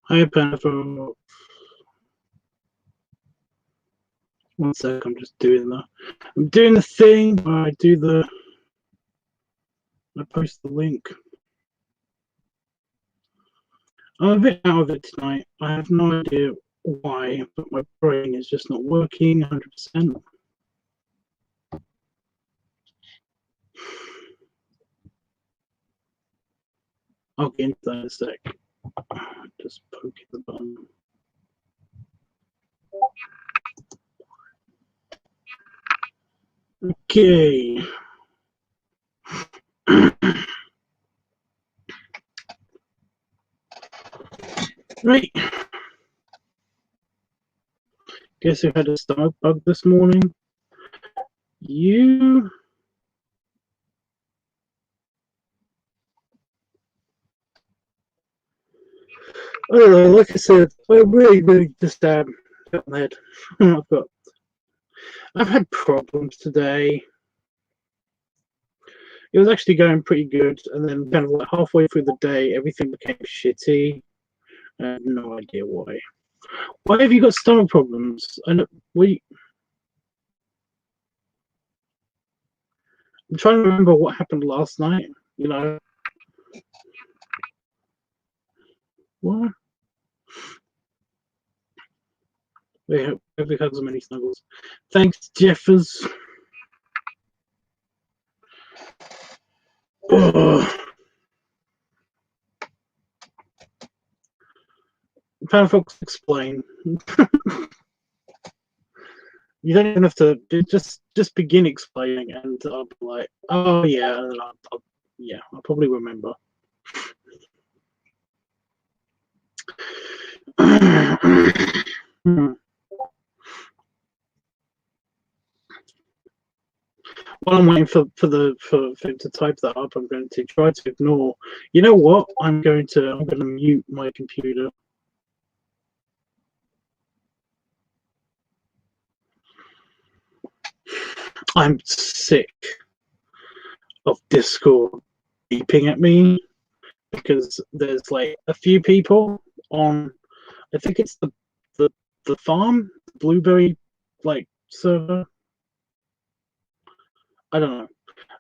Hi, Panafor. One sec, I'm just doing the thing where I post the link. I'm a bit out of it tonight. I have no idea why, but my brain is just not working 100%. I'll get into that in a sec. Just poking the button. Okay. Right. Guess who had a stomach bug this morning? You. I don't know, like I said, I'm really just got my head. I've had problems today. It was actually going pretty good, and then kind of like halfway through the day, everything became shitty. I have no idea why. Why have you got stomach problems? I'm trying to remember what happened last night. You know what? We hope we had so many snuggles. Thanks, Jeffers. Oh. Folks, explain. You don't even have to just begin explaining, and I'll be like, oh yeah, and I'll probably remember. While I'm waiting for him to type that up, I'm going to try to ignore. You know what? I'm going to mute my computer. I'm sick of Discord beeping at me because there's like a few people on. I think it's the farm, Blueberry, like server. I don't know,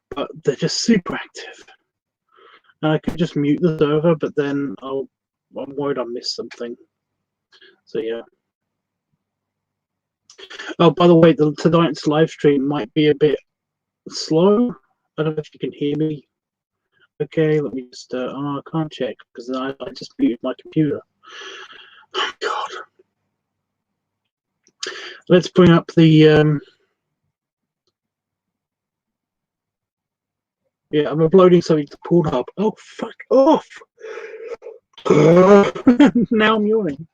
but they're just super active. And I could just mute the server, but then I'm worried I'll miss something. So yeah. Oh, by the way, tonight's live stream might be a bit slow. I don't know if you can hear me. Okay, let me just. I can't check because I just muted my computer. Oh God. Let's bring up the. Yeah, I'm uploading something to Pornhub. Oh, fuck off! Now I'm yawning.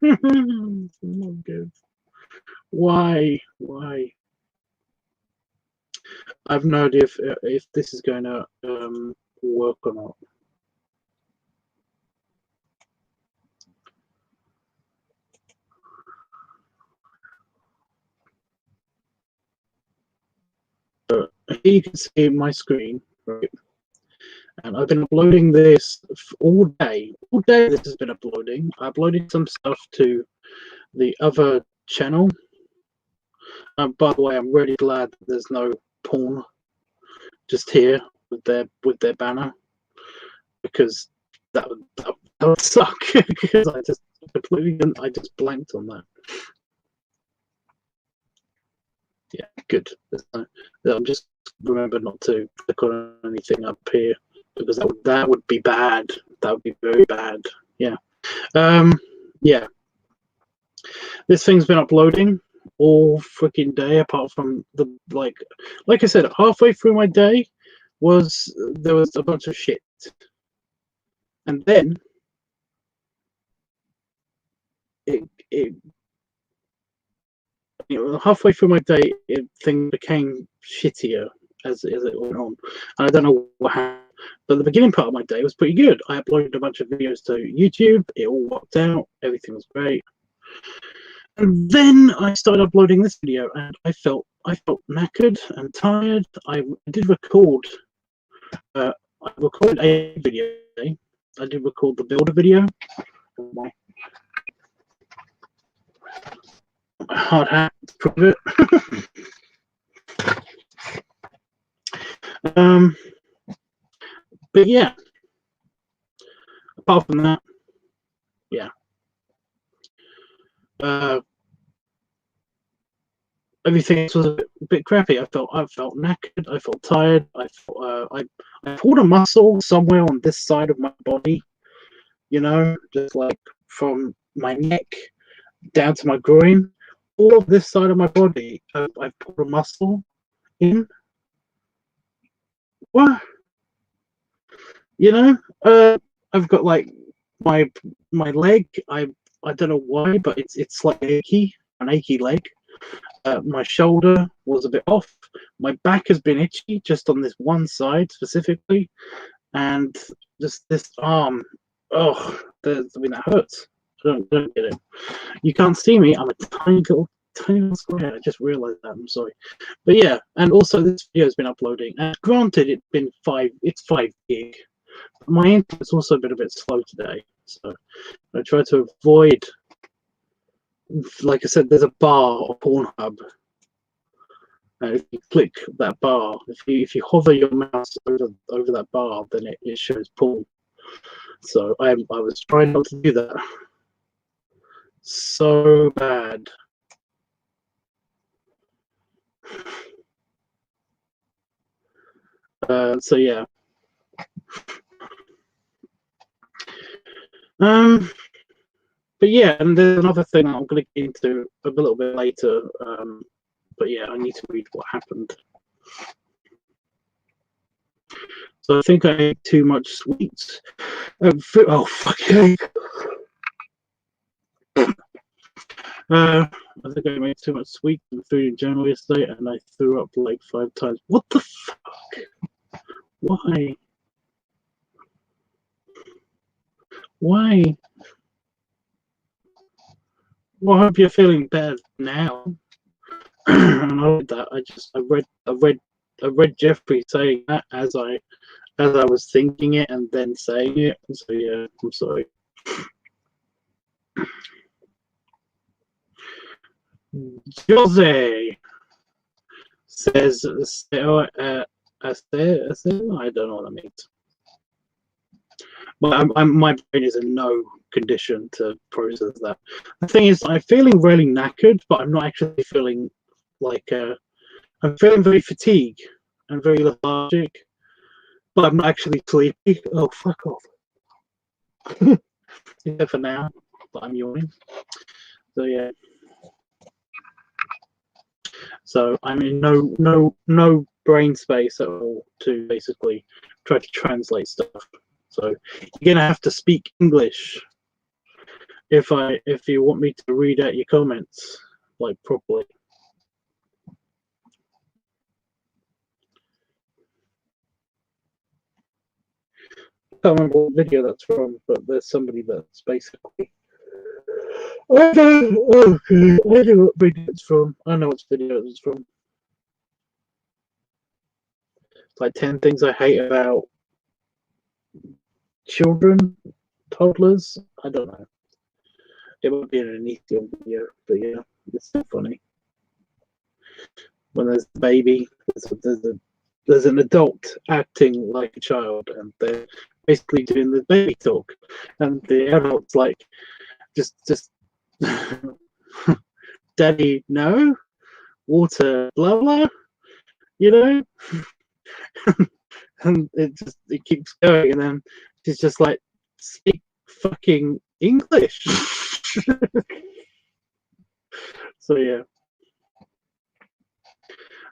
Not good. Why? I have no idea if this is going to work or not. But here you can see my screen, right? And I've been uploading this all day. All day this has been uploading. I uploaded some stuff to the other channel. By the way, I'm really glad there's no porn just here with their banner, because that would suck because I just blanked on that. Yeah, good. I'm just remember not to click on anything up here because that would be bad. That would be very bad. Yeah. Yeah. This thing's been uploading all freaking day, apart from the like I said, halfway through my day there was a bunch of shit, and then halfway through my day, things became shittier as it went on. And I don't know what happened, but the beginning part of my day was pretty good. I uploaded a bunch of videos to YouTube. It all worked out. Everything was great. And then I started uploading this video, and I felt knackered and tired. I did record. I recorded a video, I did record the builder video. My hard hat to prove it. But yeah, apart from that, yeah. Everything else was a bit crappy. I felt knackered. I felt tired. I pulled a muscle somewhere on this side of my body. You know, just like from my neck down to my groin. All of this side of my body, I've pulled a muscle in. What? You know, I've got like my leg. I don't know why, but it's like an achy leg. My shoulder was a bit off. My back has been itchy just on this one side specifically, and just this arm. Oh, I mean that hurts. I don't get it. You can't see me. I'm a tiny little square. I just realised that. I'm sorry, but yeah. And also, this video has been uploading. And granted, it's 5 gig. But my internet's also been a bit slow today, so I try to avoid. Like I said, there's a bar on Pornhub. If you click that bar, if you hover your mouse over that bar, then it shows porn. So I was trying not to do that. So bad. So yeah. But yeah, and there's another thing I'm going to get into a little bit later. But yeah, I need to read what happened. So I think I ate too much sweets. Oh fuck! I think I made too much sweets and food in general yesterday, and I threw up like 5 times. What the fuck? Why? Why? Well, I hope you're feeling better now. And I read that. I read Jeffrey saying that as I was thinking it and then saying it. So yeah, I'm sorry. Jose says, I don't know what that means. But my brain is in no condition to process that. The thing is, I'm feeling really knackered, but I'm not actually feeling like I'm feeling very fatigued and very lethargic, but I'm not actually sleepy. Oh, fuck off. Yeah, for now, but I'm yawning. So yeah. So I'm in no brain space at all to basically try to translate stuff. So you're gonna have to speak English if you want me to read out your comments like properly. I can't remember what video that's from, but there's somebody that's basically. I know what video it's from. I know what video it's from. It's like 10 things I hate about children, toddlers. I don't know. It would be an Ethiopian video, but yeah, it's so funny. When there's a baby, there's an adult acting like a child, and they're basically doing the baby talk, and the adult's like, just, daddy, no, water, blah blah, you know, and it keeps going, and then she's just like, speak fucking English. So yeah.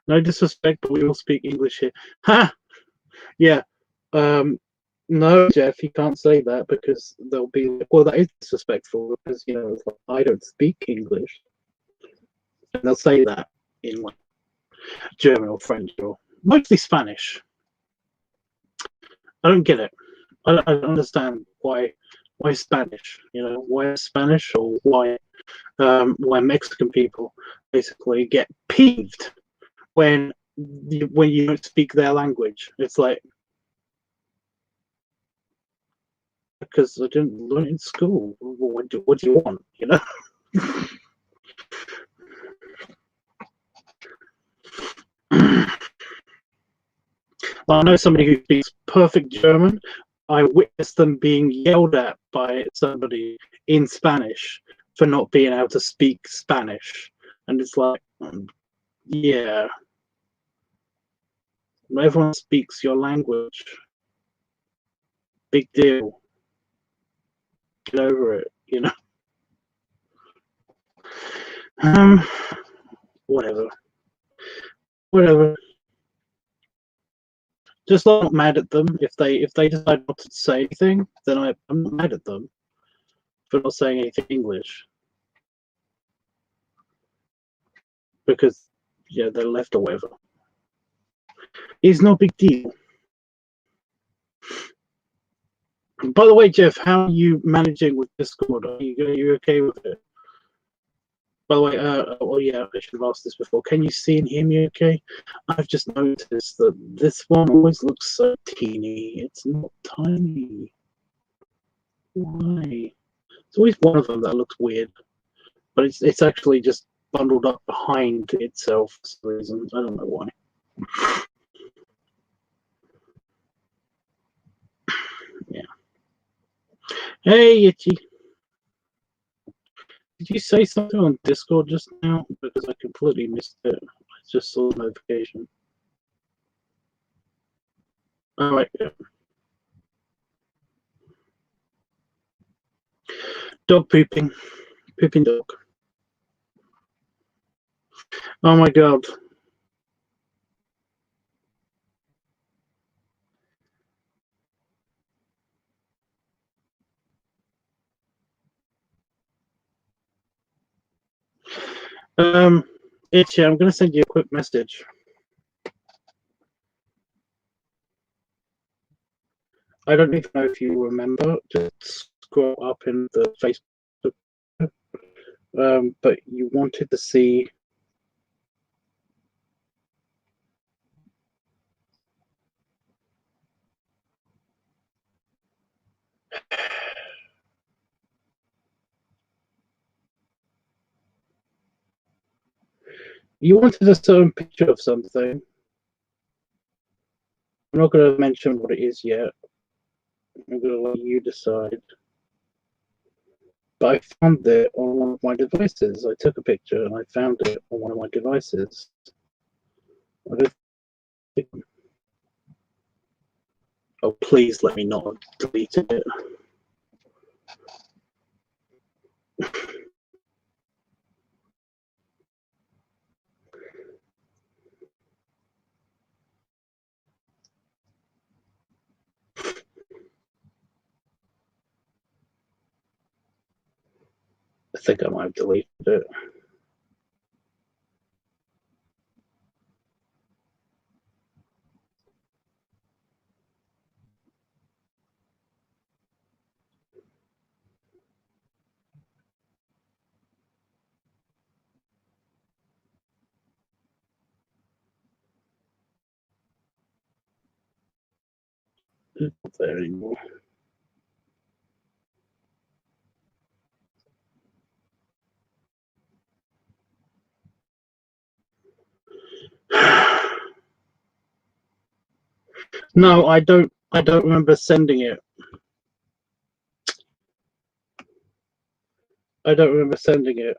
No disrespect, but we all speak English here. Ha! Yeah. No, Jeff, you can't say that because they'll be like, well, that is disrespectful because, you know, like, I don't speak English. And they'll say that in like German or French or mostly Spanish. I don't get it. I don't understand why Spanish, you know, why Spanish or why Mexican people basically get peeved when you don't speak their language. It's like, because I didn't learn it in school. What do you want? You know. I know somebody who speaks perfect German. I witnessed them being yelled at by somebody in Spanish for not being able to speak Spanish, and it's like, yeah, everyone speaks your language. Big deal. Get over it, you know. Whatever. Just not mad at them if they decide not to say anything. Then I'm not mad at them for not saying anything English because yeah, they're left or whatever. It's no big deal. By the way, Jeff, how are you managing with Discord? Are you okay with it? By the way, oh yeah, I should have asked this before. Can you see and hear me okay? I've just noticed that this one always looks so teeny. It's not tiny. Why? It's always one of them that looks weird, but it's actually just bundled up behind itself for some reason. I don't know why. Yeah. Hey, Itchy. Did you say something on Discord just now? Because I completely missed it. I just saw the notification. All right. Yeah. Dog pooping. Pooping dog. Oh my god. Itchy, I'm going to send you a quick message. I don't even know if you remember. Just scroll up in the Facebook. But you wanted to see. You wanted a certain picture of something. I'm not going to mention what it is yet. I'm going to let you decide. But I found it on one of my devices. I took a picture and I found it on one of my devices. I don't think... Oh, please let me not have deleted it. I think I might have deleted it. It's not there anymore. No, I don't remember sending it. I don't remember sending it.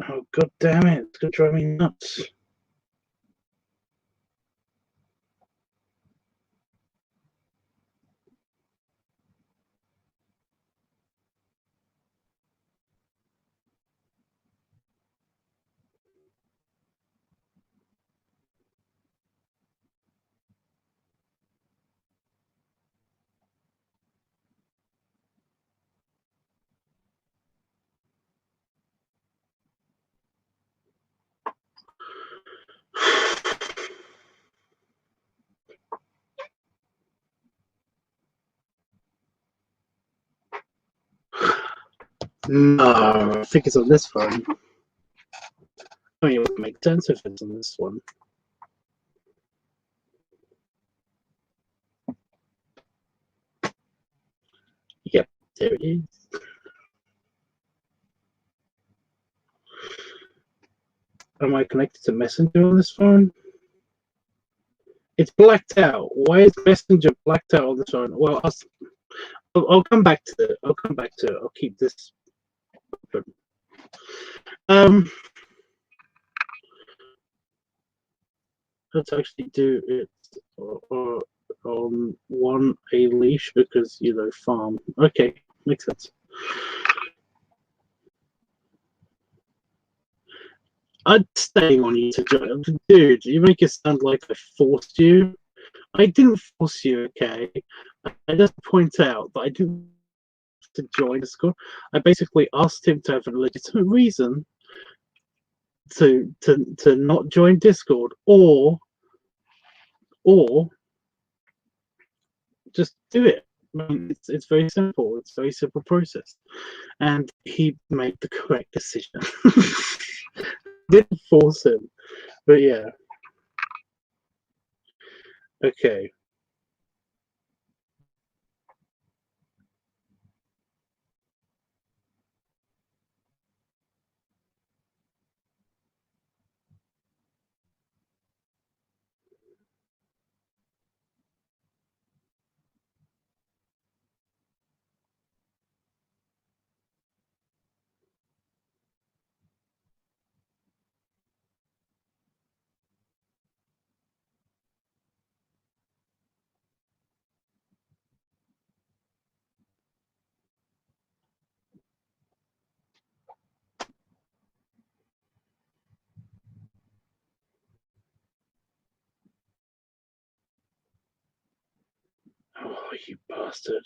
Oh, god damn it. It's going to drive me nuts. No, I think it's on this phone. I mean, it would make sense if it's on this one. Yep, there it is. Am I connected to Messenger on this phone? It's blacked out. Why is Messenger blacked out on this phone? Well, I'll come back to it. I'll come back to it. I'll keep this open. Let's actually do it on one a leash because, you know, farm. Okay, makes sense. I'd stay on you to join. Dude, you make it sound like I forced you. I didn't force you, okay? I just point out that I didn't to join the squad. I basically asked him to have a legitimate reason to not join Discord, or just do it. I mean, it's very simple. It's a very simple process, and he made the correct decision. Didn't force him, but yeah. Okay. Oh, you bastard.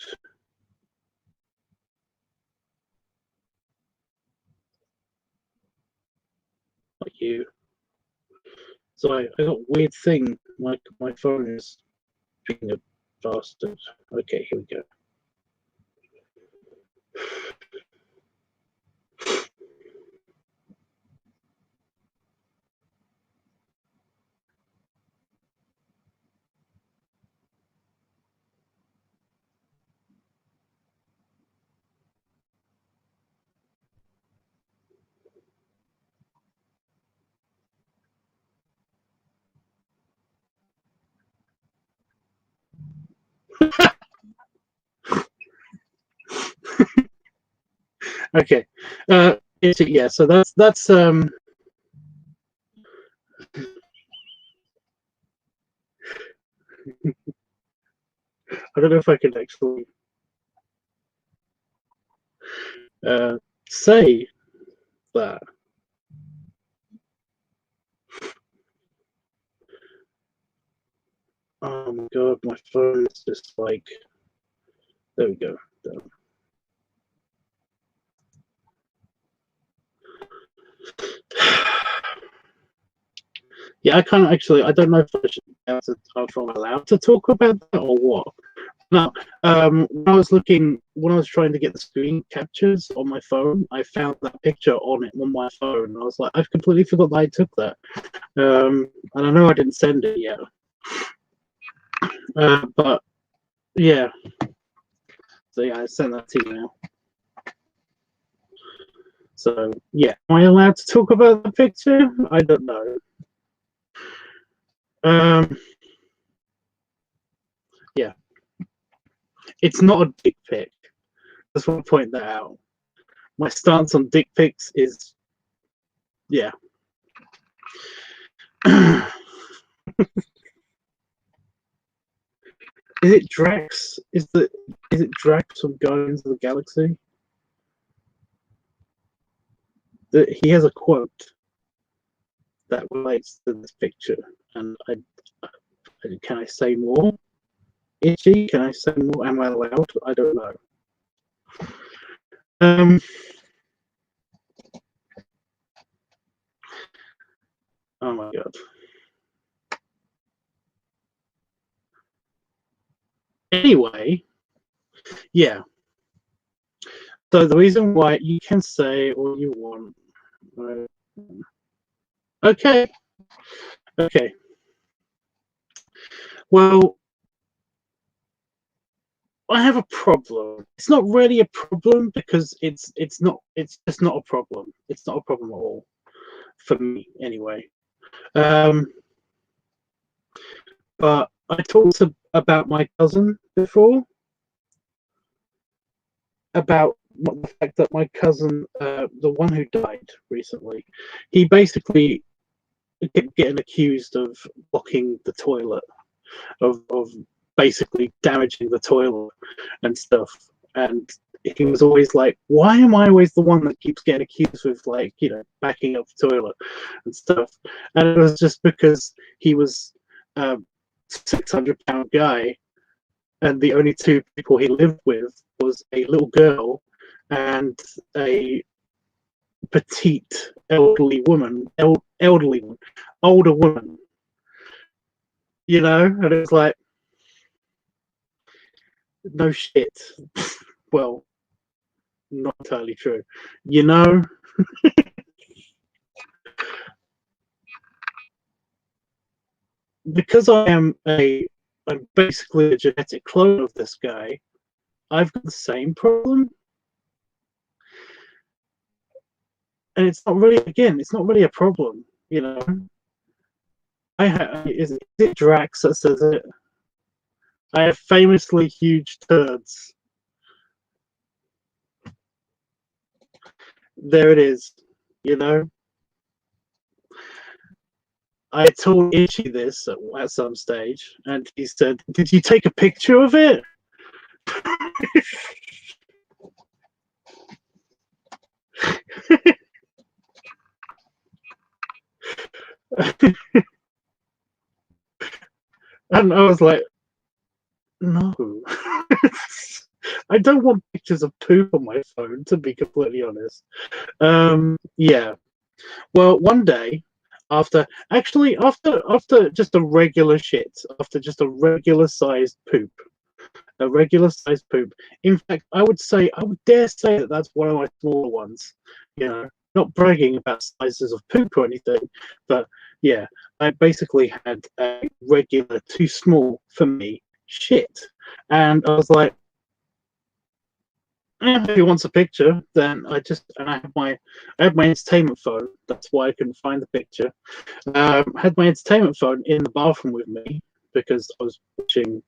Not you. So I got a weird thing. Like my phone is being a bastard. Okay, here we go. Okay. Yeah, so that's I don't know if I could actually say that. Oh my god, my phone is just like, there we go. Done. Yeah, I can't actually. I don't know if I should be able to, if I'm allowed to talk about that or what. No, when I was trying to get the screen captures on my phone, I found that picture on my phone. I was like, I've completely forgot that I took that. And I know I didn't send it yet. But yeah. So yeah, I sent that to you now. So yeah, am I allowed to talk about the picture? I don't know. Yeah, it's not a dick pic. I just want to point that out. My stance on dick pics is, yeah. Is it Drax? Is it Drax from Guardians of the Galaxy? He has a quote that relates to this picture, and can I say more? Itchy, can I say more? Am I allowed? I don't know. Oh my god. Anyway, yeah. So the reason why you can say all you want. Right? Okay. Okay. Well, I have a problem. It's not really a problem because it's just not a problem. It's not a problem at all for me anyway. But I talked about my cousin before, about the fact that my cousin, the one who died recently, he basically kept getting accused of blocking the toilet, of basically damaging the toilet and stuff. And he was always like, why am I always the one that keeps getting accused of, like, you know, backing up the toilet and stuff? And it was just because he was a 600-pound guy, and the only two people he lived with was a little girl and a petite elderly woman, older woman, you know. And it was like, no shit. Well, not entirely true, you know. Because I'm basically a genetic clone of this guy. I've got the same problem, and it's not really, again, it's not really a problem, you know. Is it Drax that says it? I have famously huge turds. There it is, you know. I told Itchy this at some stage, and he said, "Did you take a picture of it?" And I was like, "No." I don't want pictures of poop on my phone, to be completely honest. Yeah. Well, one day, after just a regular shit, after just a regular sized poop, a regular sized poop. In fact, I would dare say that that's one of my smaller ones. You know, not bragging about sizes of poop or anything, but yeah, I basically had a regular, too small for me shit, and I was like, if he wants a picture, then I had my entertainment phone. That's why I couldn't find the picture. I had my entertainment phone in the bathroom with me because I was watching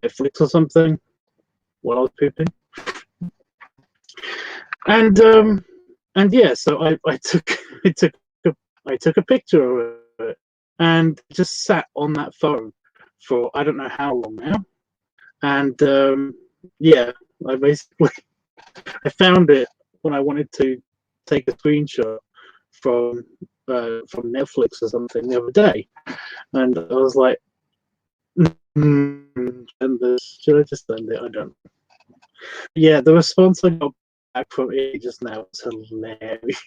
Netflix or something while I was pooping. And yeah, so I took I took a picture of it and just sat on that phone for I don't know how long now. And yeah, I basically I found it when I wanted to take a screenshot from Netflix or something the other day, and I was like, and this, should I just send it? I don't. Yeah, the response I got back from it just now was hilarious.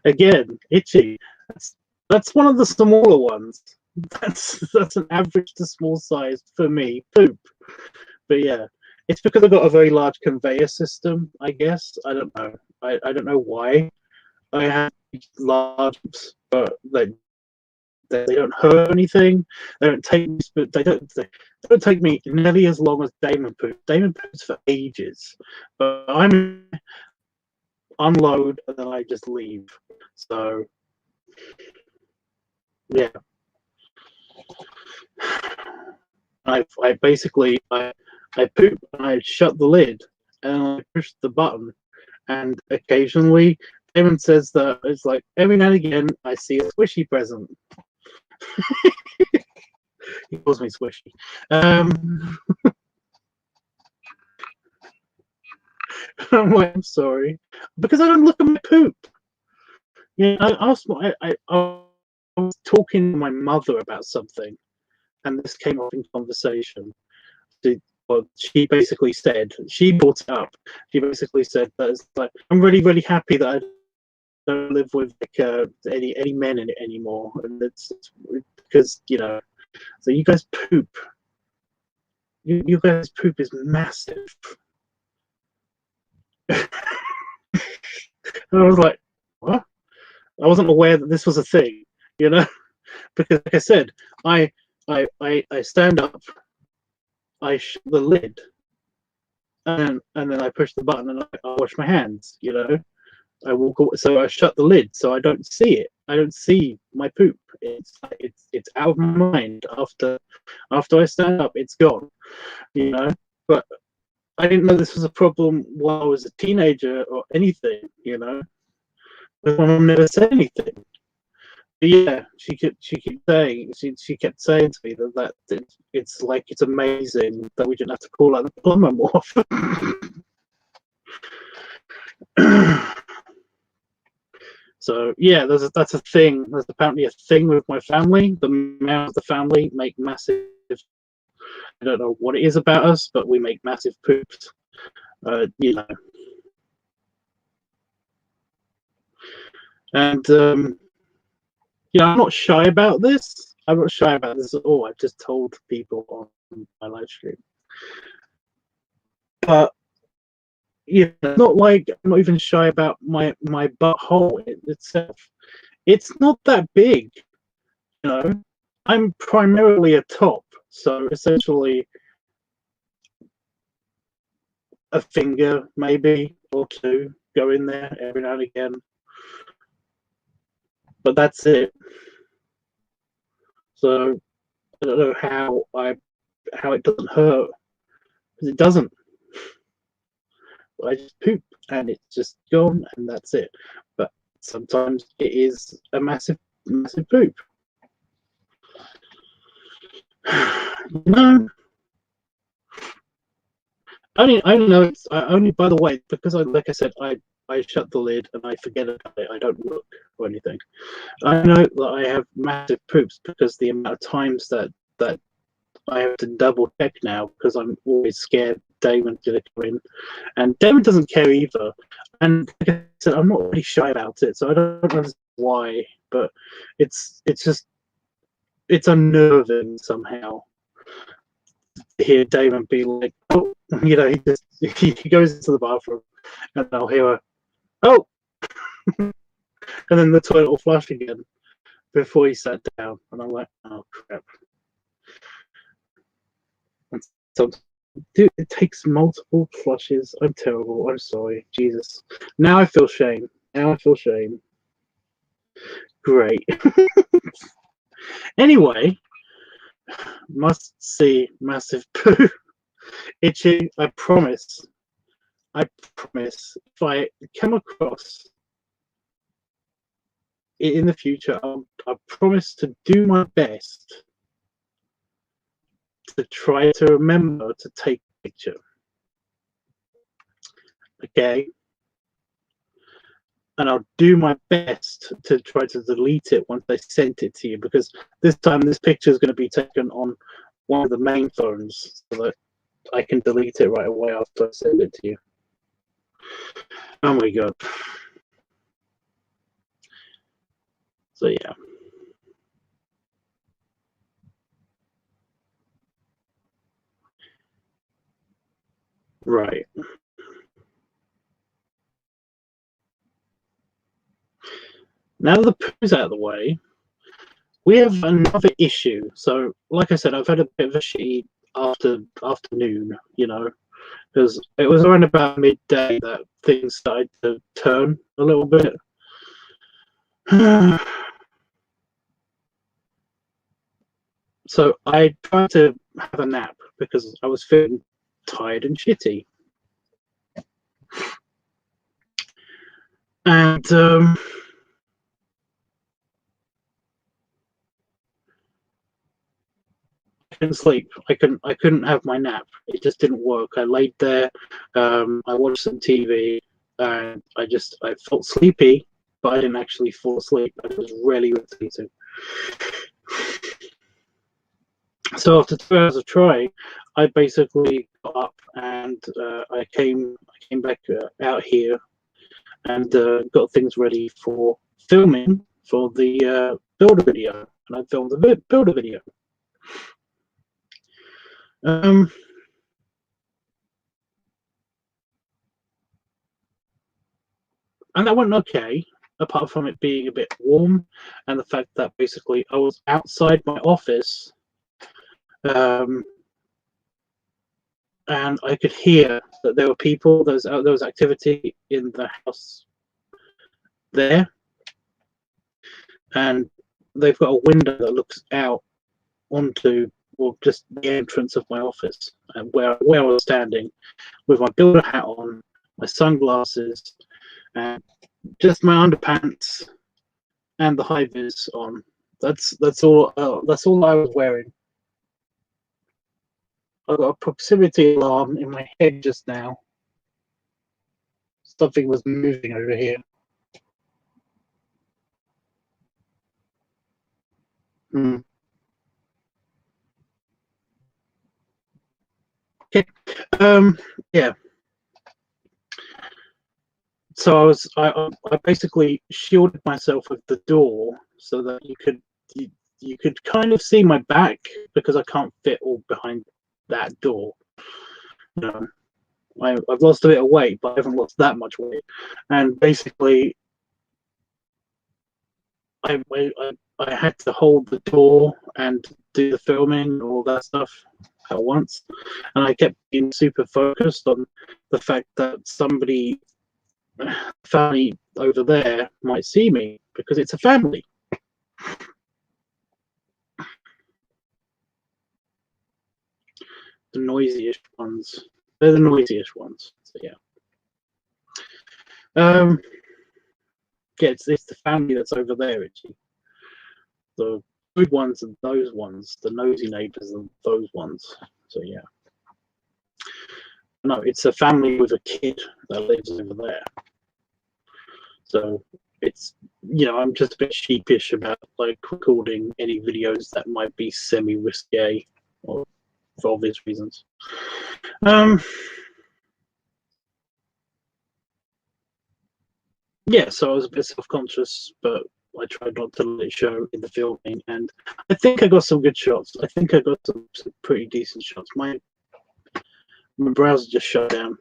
Again, Itchy. That's one of the smaller ones. That's an average to small size for me. Poop. But yeah, it's because I've got a very large conveyor system, I guess. I don't know. I don't know why I have large, but they don't hurt anything. They don't take me, they don't take me nearly as long as Damon poop. Damon poops for ages, but I'm unload and then I just leave. So yeah, I basically I poop and I shut the lid and I push the button, and occasionally Damon says that it's like every now and again I see a squishy present. He calls me squishy. I'm like, I'm sorry, because I don't look at my poop. Yeah, I was talking to my mother about something, and this came up in conversation. Well, she basically said, she brought it up. She basically said that it's like, I'm really, really happy that I don't live with like any men in it anymore, and it's because, you know, so you guys poop. you guys' poop is massive. And I was like, what? I wasn't aware that this was a thing, you know, because like I said, I stand up, I shut the lid, and then I push the button and I wash my hands, you know. I walk away, so I shut the lid so I don't see it. I don't see my poop. It's out of my mind after I stand up. It's gone, you know. But I didn't know this was a problem while I was a teenager or anything, you know. But my mom never said anything. But yeah, she kept saying to me that it's like it's amazing that we didn't have to call out the plumber more often. So yeah, that's a thing. There's apparently a thing with my family. The members of the family make massive. I don't know what it is about us, but we make massive poops. You know, and yeah, I'm not shy about this. I'm not shy about this at all. I've just told people on my live stream, but yeah, not like I'm not even shy about my butthole itself. It's not that big, you know. I'm primarily a top, so essentially a finger maybe or two go in there every now and again, but that's it. So I don't know how it doesn't hurt, because it doesn't. I just poop and it's just gone and that's it. But sometimes it is a massive poop. You know, I know it's only, by the way, because like I said, I shut the lid and I forget about it. I don't look or anything. I know that I have massive poops because the amount of times that I have to double check now, because I'm always scared Damon's gonna come in, and Damon doesn't care either. And like I said, I'm not really shy about it, so I don't know why, but it's just it's unnerving somehow to hear Damon be like, oh, you know, he goes into the bathroom and I'll hear a, oh, and then the toilet will flush again before he sat down, and I'm like, oh crap. And so, dude, it takes multiple flushes. I'm terrible. I'm sorry. Jesus. Now I feel shame. Great. Anyway, must see massive poo. Itchy. I promise. If I come across it in the future, I promise to do my best to try to remember to take a picture. Okay? And I'll do my best to try to delete it once I sent it to you, because this time this picture is going to be taken on one of the main phones so that I can delete it right away after I send it to you. Oh my god. So yeah. Right. Now that the poo's out of the way, we have another issue. So, like I said, I've had a bit of a shitty afternoon, you know, because it was around about midday that things started to turn a little bit. So I tried to have a nap because I was feeling tired and shitty. And I couldn't sleep. I couldn't have my nap. It just didn't work. I laid there, I watched some TV, and I felt sleepy, but I didn't actually fall asleep. I was really irritated. So after 2 hours of trying, I basically got up and I came back out here and got things ready for filming for the builder video, and I filmed the builder video. and that went okay, apart from it being a bit warm, and the fact that basically I was outside my office, and I could hear that there were people, there was activity in the house there, and they've got a window that looks out onto, well, just the entrance of my office, and where I was standing with my builder hat on, my sunglasses, and just my underpants and the high vis on. That's all. That's all I was wearing. I got a proximity alarm in my head just now. Something was moving over here. Okay. Yeah. So I basically shielded myself with the door so that you could kind of see my back, because I can't fit all behind that door. You know, I've lost a bit of weight, but I haven't lost that much weight. And basically, I had to hold the door and do the filming and all that stuff at once, and I kept being super focused on the fact that somebody, family over there, might see me, because it's a family. The noisiest ones. They're the noisiest ones. So yeah. Yeah, it's the family that's over there, Richie. The good ones and those ones, the nosy neighbors and those ones. So yeah. No, it's a family with a kid that lives over there. So it's, you know, I'm just a bit sheepish about like recording any videos that might be semi-risque, or for obvious reasons. Yeah, so I was a bit self-conscious, but I tried not to let it show in the filming, and I think I got some good shots. I think I got some pretty decent shots. My browser just shut down.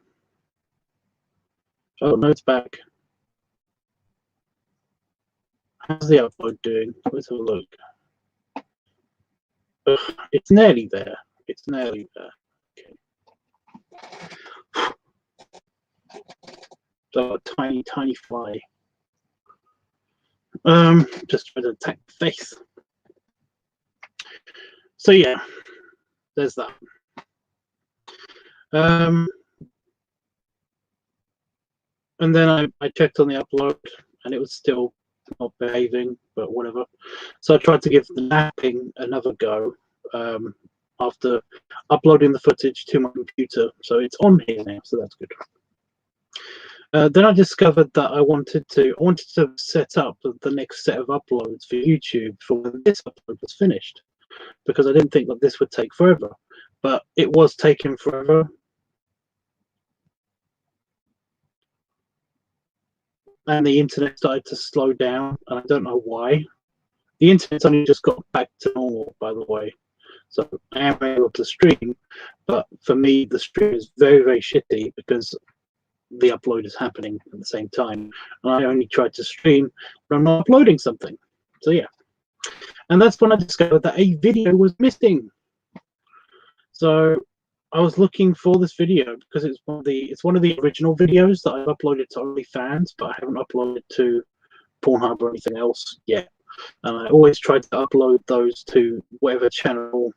Oh no, it's back. How's the upload doing? Let's have a look. Ugh, it's nearly there. It's nearly there. Okay. Oh, tiny fly. Just trying to attack the face. So yeah, there's that. And then I checked on the upload, and it was still not behaving, but whatever. So I tried to give the napping another go after uploading the footage to my computer. So it's on here now, so that's good. Then I discovered that I wanted to set up the next set of uploads for YouTube for when this upload was finished, because I didn't think that this would take forever, but it was taking forever. And the internet started to slow down, and I don't know why. The internet's only just got back to normal, by the way, so I am able to stream, but for me the stream is very, very shitty because the upload is happening at the same time, and I only try to stream when I'm not uploading something. So yeah, and that's when I discovered that a video was missing. So I was looking for this video because it's one of the original videos that I've uploaded to OnlyFans, but I haven't uploaded to Pornhub or anything else yet. And I always try to upload those to whatever channel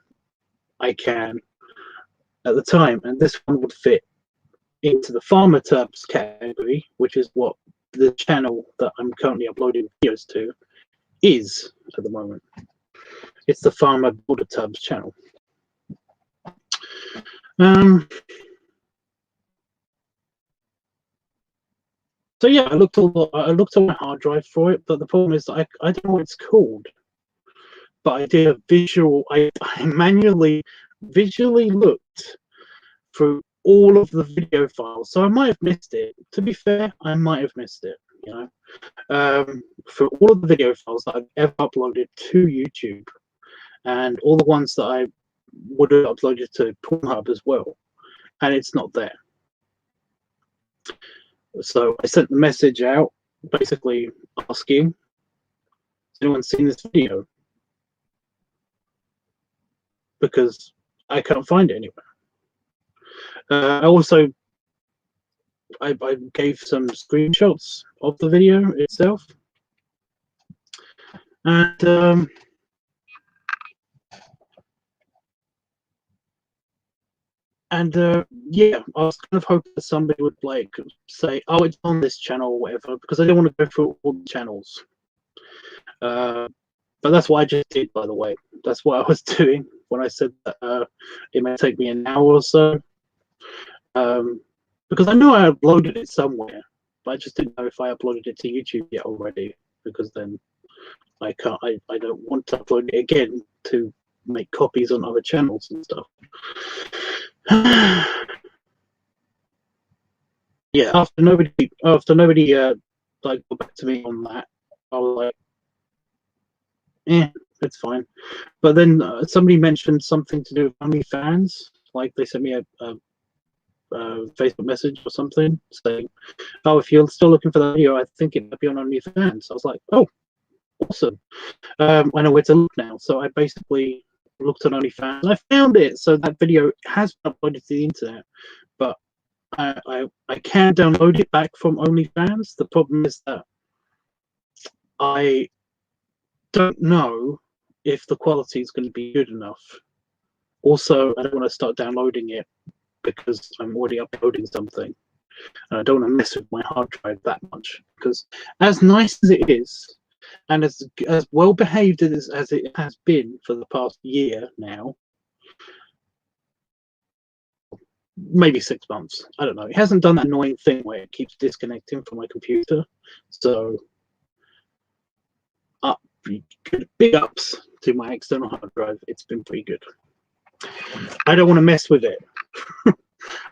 I can at the time, and this one would fit into the LiveTUBBSurgh category, which is what the channel that I'm currently uploading videos to is at the moment. It's the LiveTUBBSurgh channel. So yeah, I looked on my hard drive for it, but the problem is I don't know what it's called. But I did a visual. I manually visually looked through all of the video files, so I might have missed it. To be fair, I might have missed it. You know, for all of the video files that I've ever uploaded to YouTube, and all the ones that I would have uploaded to Pornhub as well, and it's not there. So I sent the message out basically asking, has anyone seen this video? Because I can't find it anywhere. I gave some screenshots of the video itself, and yeah, I was kind of hoping that somebody would like say, "Oh, it's on this channel" or whatever, because I didn't want to go through all the channels. But that's what I just did, by the way. That's what I was doing when I said that it may take me an hour or so. Because I know I uploaded it somewhere, but I just didn't know if I uploaded it to YouTube yet already. Because then I can't. I don't want to upload it again to make copies on other channels and stuff. Yeah, after nobody like got back to me on that, I was like, it's fine. But then somebody mentioned something to do with OnlyFans. Like they sent me a Facebook message or something saying, "Oh, if you're still looking for that video, I think it might be on OnlyFans." I was like, "Oh, awesome! I know where to look now." So I basically looked on OnlyFans and I found it. So that video has been uploaded to the internet, but I can download it back from OnlyFans. The problem is that I don't know if the quality is going to be good enough. Also, I don't want to start downloading it because I'm already uploading something. And I don't want to mess with my hard drive that much, because as nice as it is, and as well behaved as it has been for the past year now, maybe 6 months, I don't know, it hasn't done that annoying thing where it keeps disconnecting from my computer. So big ups to my external hard drive. It's been pretty good. I don't want to mess with it.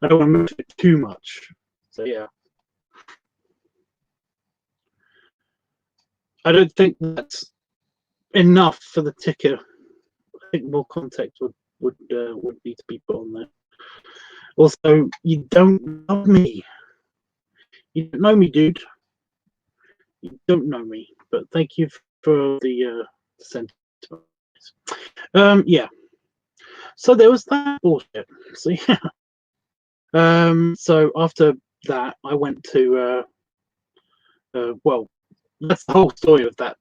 I don't want to mess with it too much. So yeah, I don't think that's enough for the ticker. I think more context would need to be put on there. Also, you don't know me. You don't know me, dude. You don't know me. But thank you for the sentiment. Yeah. So there was that bullshit. So yeah. So after that, I went to well, that's the whole story of that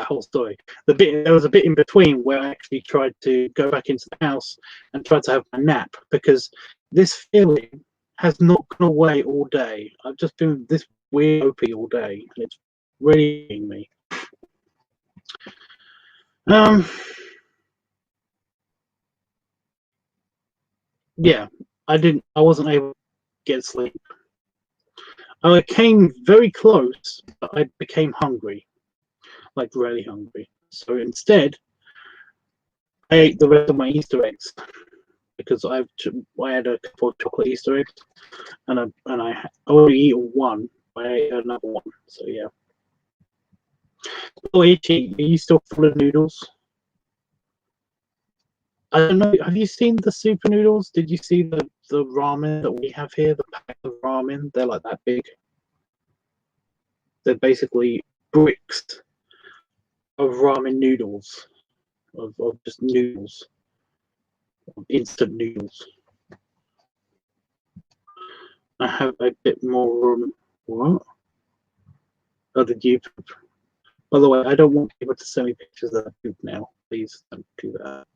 whole story. There was a bit in between where I actually tried to go back into the house and tried to have a nap, because this feeling has not gone away all day. I've just been this weird opie all day, and it's really hitting me. Yeah, I wasn't able to get sleep. I came very close, but I became hungry, like really hungry. So instead, I ate the rest of my Easter eggs, because I had a couple of chocolate Easter eggs, and I already eaten one. I ate another one. So yeah. Oh, Ichi, are you still full of noodles? I don't know. Have you seen the super noodles? Did you see the ramen that we have here? The pack of ramen. They're like that big. They're basically bricks of ramen noodles, of just noodles, of instant noodles. I have a bit more room. What? Oh, did you? By the way, I don't want people to send me pictures of poop now. Please don't do that.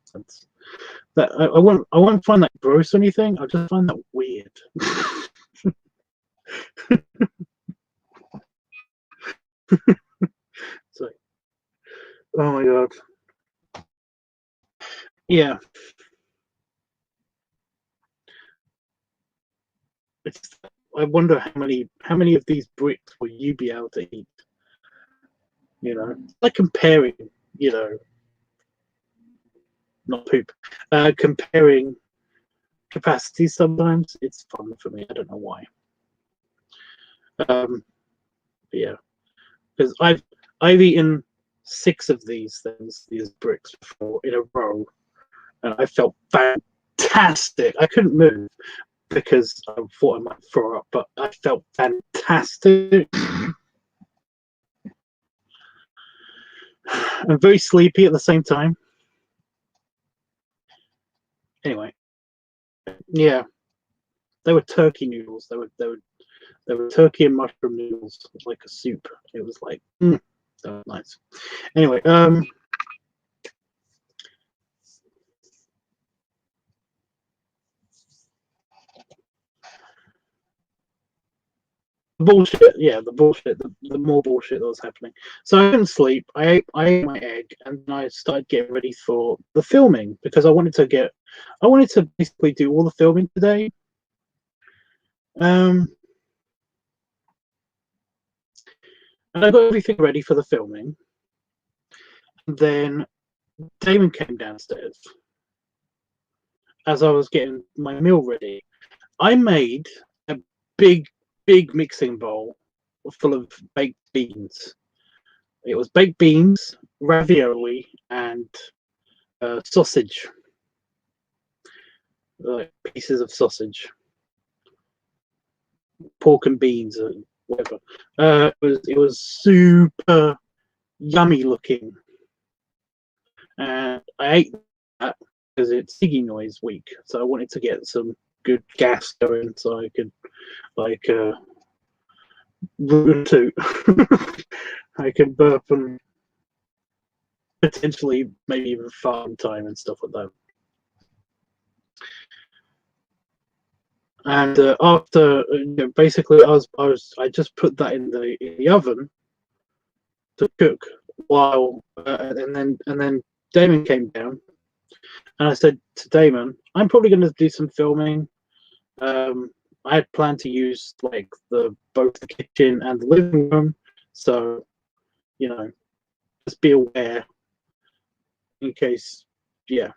I won't find that gross or anything. I just find that weird. So, oh my god. Yeah. I wonder how many of these bricks will you be able to eat? You know, like comparing, you know, not poop, comparing capacities. Sometimes it's fun for me. I don't know why. Yeah, because I've eaten 6 of these bricks before in a row, and I felt fantastic. I couldn't move because I thought I might throw up, but I felt fantastic. and very sleepy at the same time. Anyway, yeah, they were turkey noodles. They were turkey and mushroom noodles, like a soup. It was like, that was nice. Anyway, bullshit. Yeah, the bullshit. The more bullshit that was happening. So I didn't sleep. I ate my egg, and then I started getting ready for the filming because I wanted to basically do all the filming today. And I got everything ready for the filming. And then Damon came downstairs as I was getting my meal ready. I made a big mixing bowl full of baked beans. It was baked beans, ravioli, and sausage, like pieces of sausage, pork and beans, or whatever. It was super yummy looking, and I ate that because it's Ziggy Noise week, so I wanted to get some good gas going so I could like root and toot. I can burp and potentially maybe even fart in time and stuff like that. And after basically I just put that in the oven to cook while and then Damon came down, and I said to Damon, I'm probably going to do some filming. I had planned to use like both the kitchen and the living room, so just be aware in case. Yeah,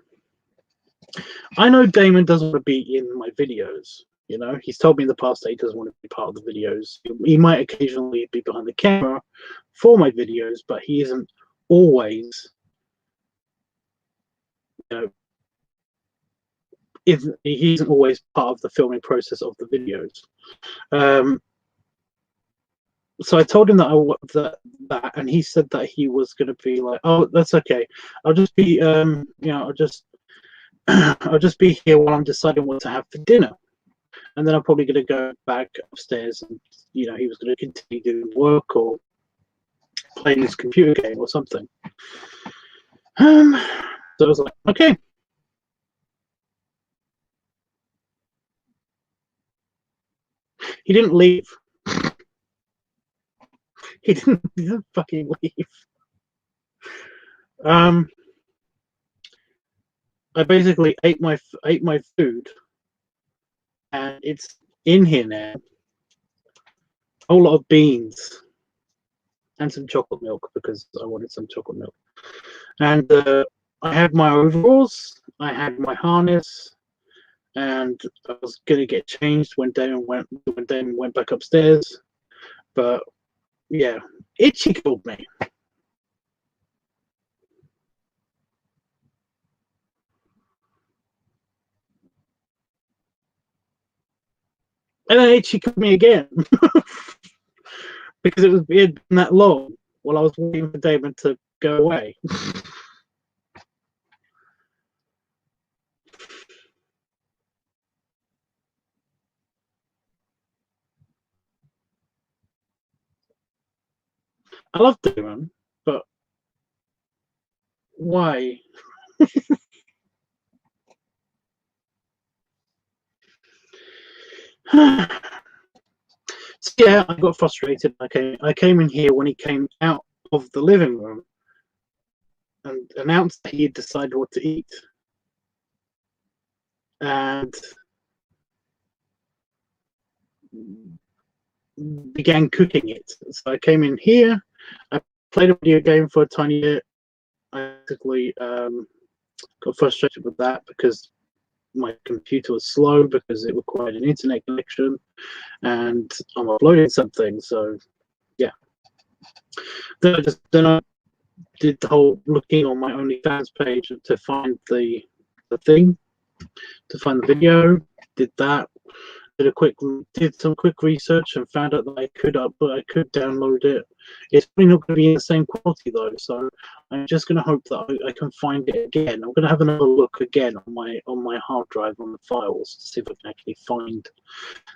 I know Damon doesn't want to be in my videos. He's told me in the past that he doesn't want to be part of the videos. He might occasionally be behind the camera for my videos, but he isn't always, he isn't always part of the filming process of the videos. So I told him that and he said that he was going to be like, oh, that's okay. I'll just be, I'll just be here while I'm deciding what to have for dinner. And then I'm probably going to go back upstairs and, he was going to continue doing work or playing his computer game or something. So I was like, okay. He didn't leave. He didn't fucking leave. I basically ate my food, and it's in here now. A whole lot of beans and some chocolate milk because I wanted some chocolate milk. And I had my overalls, I had my harness, and I was gonna get changed when Damon went back upstairs. But yeah, Itchy killed me. And then Itchy killed me again. Because it had been that long while I was waiting for Damon to go away. I love Damon, but why? So yeah, I got frustrated. I came in here when he came out of the living room and announced that he had decided what to eat, and began cooking it. So I came in here, I played a video game for a tiny bit. I basically got frustrated with that because my computer was slow because it required an internet connection, and I'm uploading something. So yeah, then I did the whole looking on my OnlyFans page to find the thing, to find the video. Did that, did some quick research and found out that I could download it. It's probably not going to be in the same quality though, so I'm just going to hope that I can find it again. I'm going to have another look again on my hard drive on the files to see if I can actually find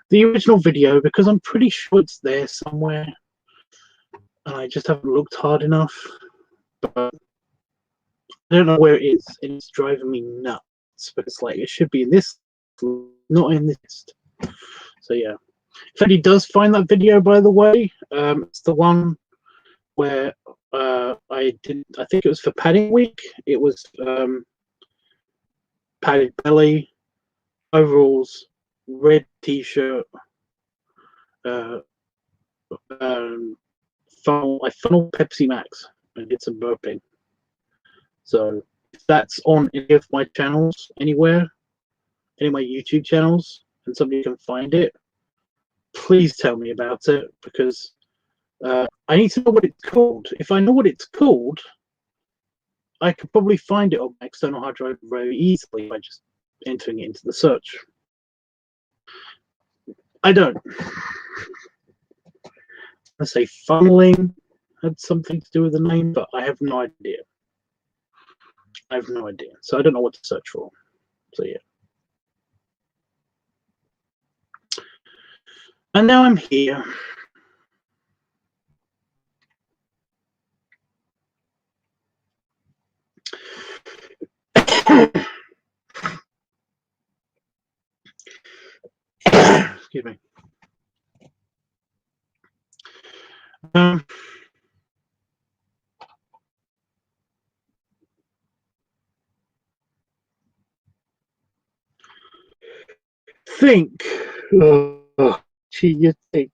the original video, because I'm pretty sure it's there somewhere, and I just haven't looked hard enough. But I don't know where it is, and it's driving me nuts. But it's like it should be in this, not in this. So yeah, if anybody does find that video, by the way, it's the one where I think it was for padding week. It was padded belly, overalls, red t-shirt, I funneled Pepsi Max and did some burping. So if that's on any of my channels anywhere, any of my YouTube channels, and somebody can find it, please tell me about it, because I need to know what it's called. If I know what it's called, I could probably find it on my external hard drive very easily by just entering it into the search. I don't. I say funneling had something to do with the name, but I have no idea. I have no idea. So I don't know what to search for. So yeah. And now I'm here. Excuse me. Think. Gee, you think.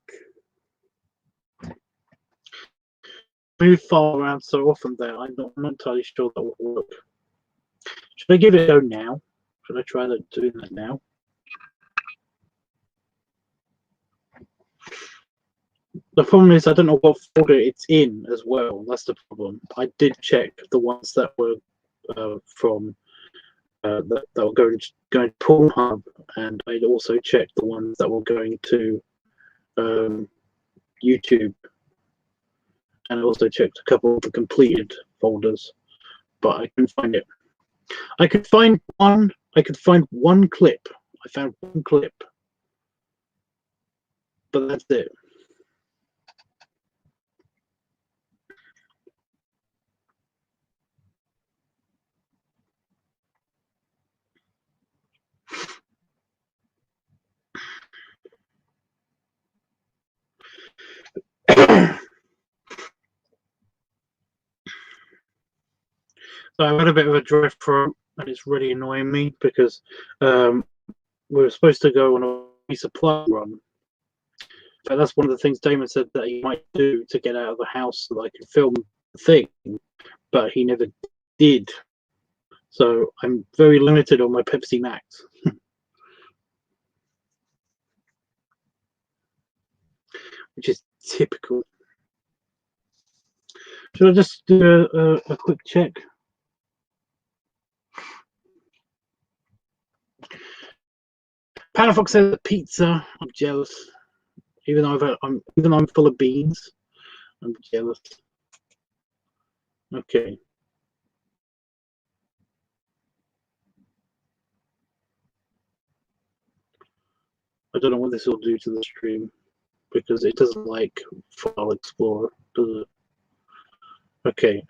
Move file around so often there. I'm not entirely sure that will work. Should I give it a go now? Should I try doing that now? The problem is I don't know what folder it's in as well. That's the problem. I did check the ones that were from that were going to Pornhub, and I'd also checked the ones that were going to YouTube, and I also checked a couple of the completed folders, but I couldn't find it. I could find one. I could find one clip. I found one clip, but that's it. So I've had a bit of a dry throat, and it's really annoying me because we were supposed to go on a resupply run. So that's one of the things Damon said that he might do to get out of the house so that I could film the thing, but he never did. So I'm very limited on my Pepsi Max. Which is typical. Should I just do a quick check? Panafox says pizza. I'm jealous. Even though I'm full of beans, I'm jealous. Okay. I don't know what this will do to the stream, because it doesn't like File Explorer, does it? Okay.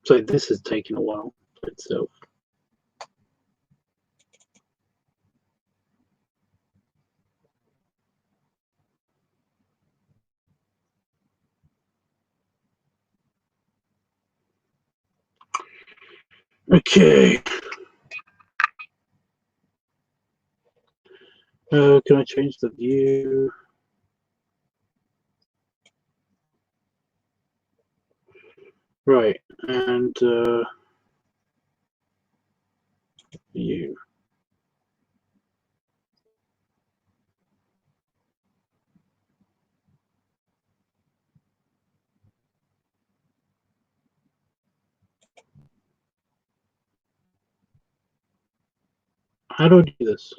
So this is taking a while for itself. Okay. Can I change the view? Right, and view. How do I do this?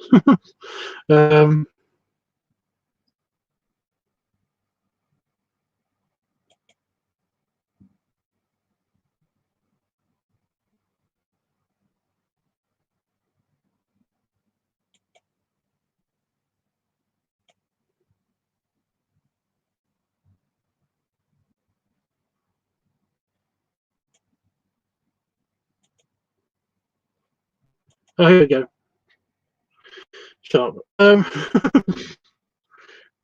Oh, here we go. Sharp.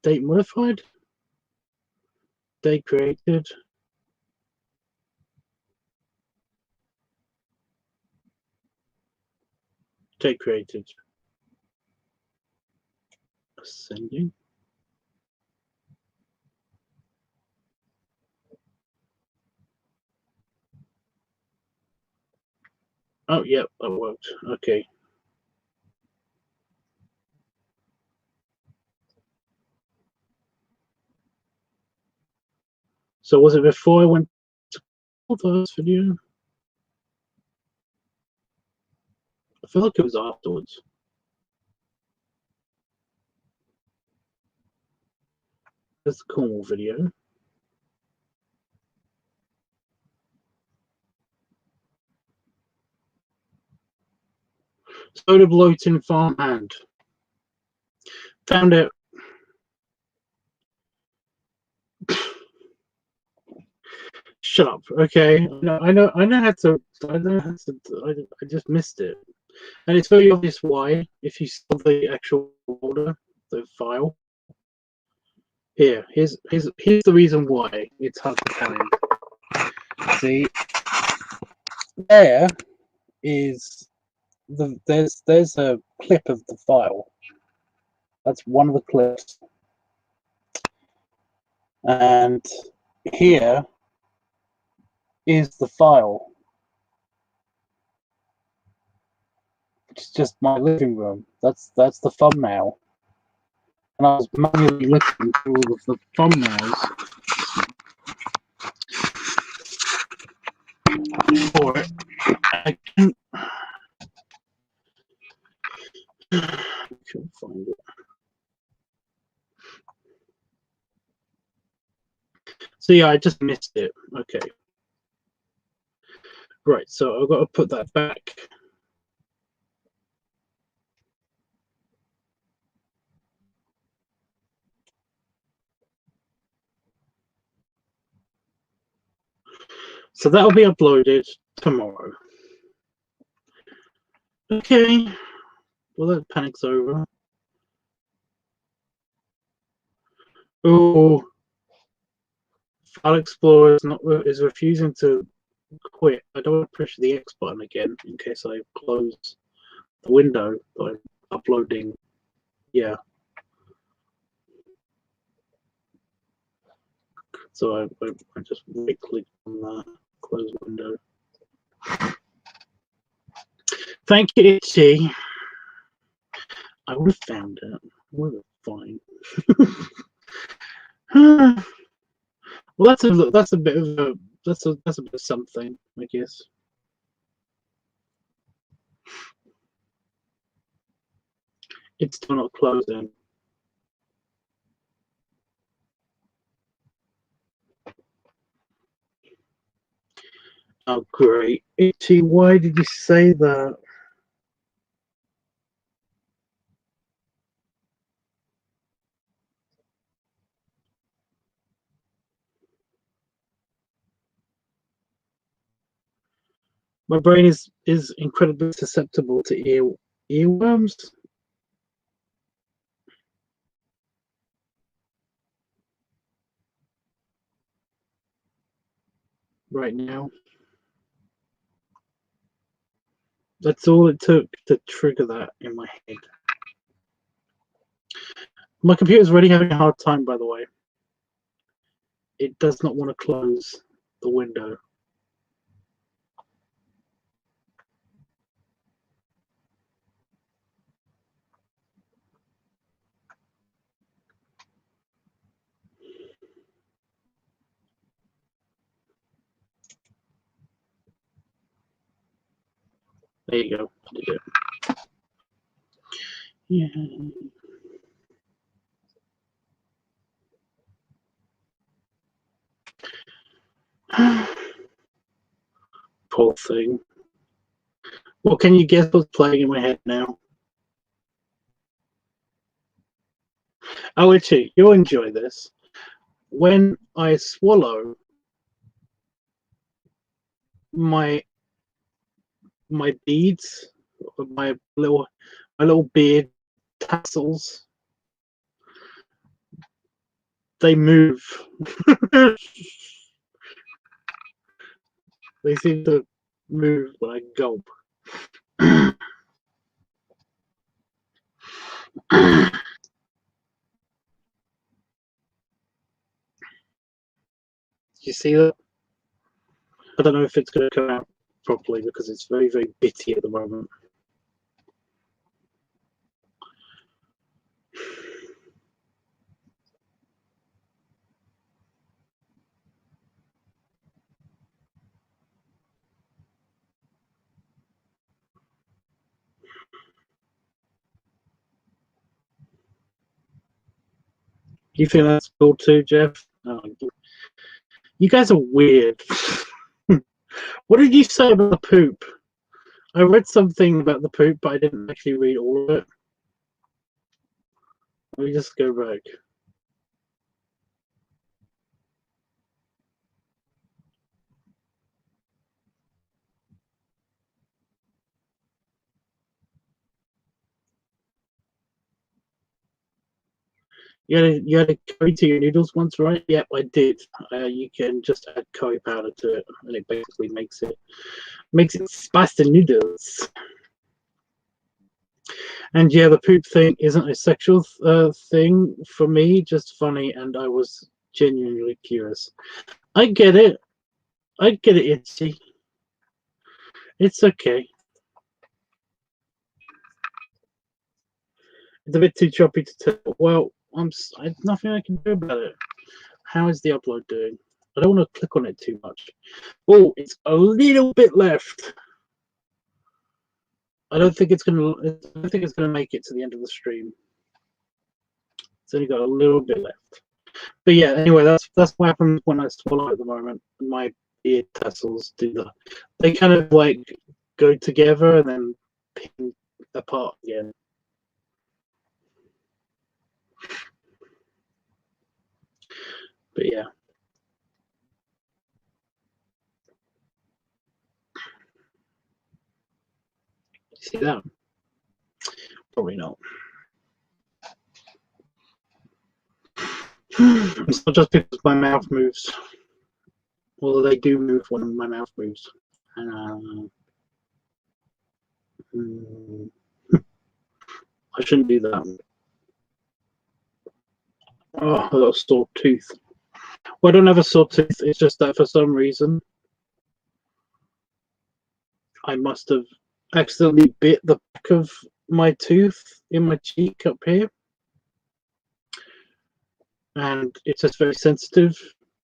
Date modified. Date created. Date created. Ascending. Oh, yep, that worked. Okay. So was it before I went to the first video? I feel like it was afterwards. There's the Cornwall video. Soda bloating farmhand. Found it. Shut up. Okay. I know how to. I just missed it, and it's very obvious why. If you saw the actual folder, the file. Here's the reason why it's hard to find. See, there is there's a clip of the file. That's one of the clips, and here is the file. It's just my living room. That's the thumbnail. And I was manually looking through all of the thumbnails for it. I can't find it. So yeah, I just missed it. Okay. Right, so I've got to put that back. So that'll be uploaded tomorrow. Okay. Well, that panic's over. Oh, File Explorer is refusing to quit. I don't want to push the X button again in case I close the window by uploading. Yeah. So I just right click on the close window. Thank you, Itchy. I would have found it. I would have fine. Well, that's a bit of a that's a bit of something, I guess. It's still not closing. Oh, great. Itchy, why did you say that? My brain is incredibly susceptible to earworms. Right now. That's all it took to trigger that in my head. My computer's already having a hard time, by the way. It does not want to close the window. There you go. Yeah. Poor thing. Well, can you guess what's playing in my head now? Oh, Itchy, you'll enjoy this. When I swallow, my beads, my little beard tassels, they move. They seem to move when I gulp. You see that? I don't know if it's going to come out properly because it's very, very bitty at the moment. You think that's cool too, Jeff? Oh, you guys are weird. What did you say about the poop? I read something about the poop, but I didn't actually read all of it. Let me just go back. You had a curry to your noodles once, right? Yep, I did. You can just add curry powder to it, and it basically makes it spicy noodles. And yeah, the poop thing isn't a sexual thing for me, just funny, and I was genuinely curious. I get it. I get it, Itchy. It's okay. It's a bit too choppy to tell. Well, I've nothing I can do about it. How is the upload doing? I don't want to click on it too much. Oh, it's a little bit left. I don't think it's gonna make it to the end of the stream. It's only got a little bit left. But yeah, anyway, that's what happens when I swallow at the moment. My ear tassels do that. They kind of like go together and then pin apart again. But yeah. See that? Probably not. It's not just because my mouth moves. Although they do move when my mouth moves. I shouldn't do that. Oh, I got a sore tooth. Well, I don't have a sore tooth. It's just that for some reason I must have accidentally bit the back of my tooth in my cheek up here. And it's just very sensitive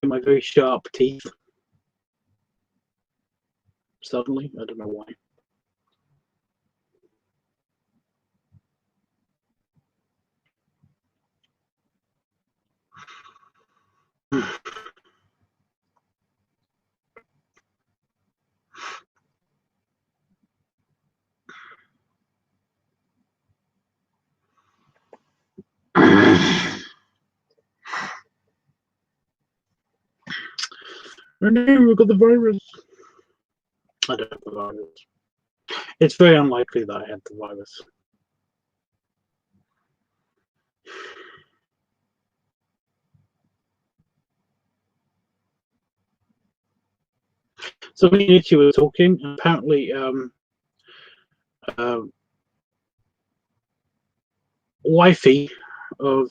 in my very sharp teeth. Suddenly, I don't know why. No, we got the virus. I don't have the virus. It's very unlikely that I had the virus. So me and Itchy were talking. Apparently, wifey of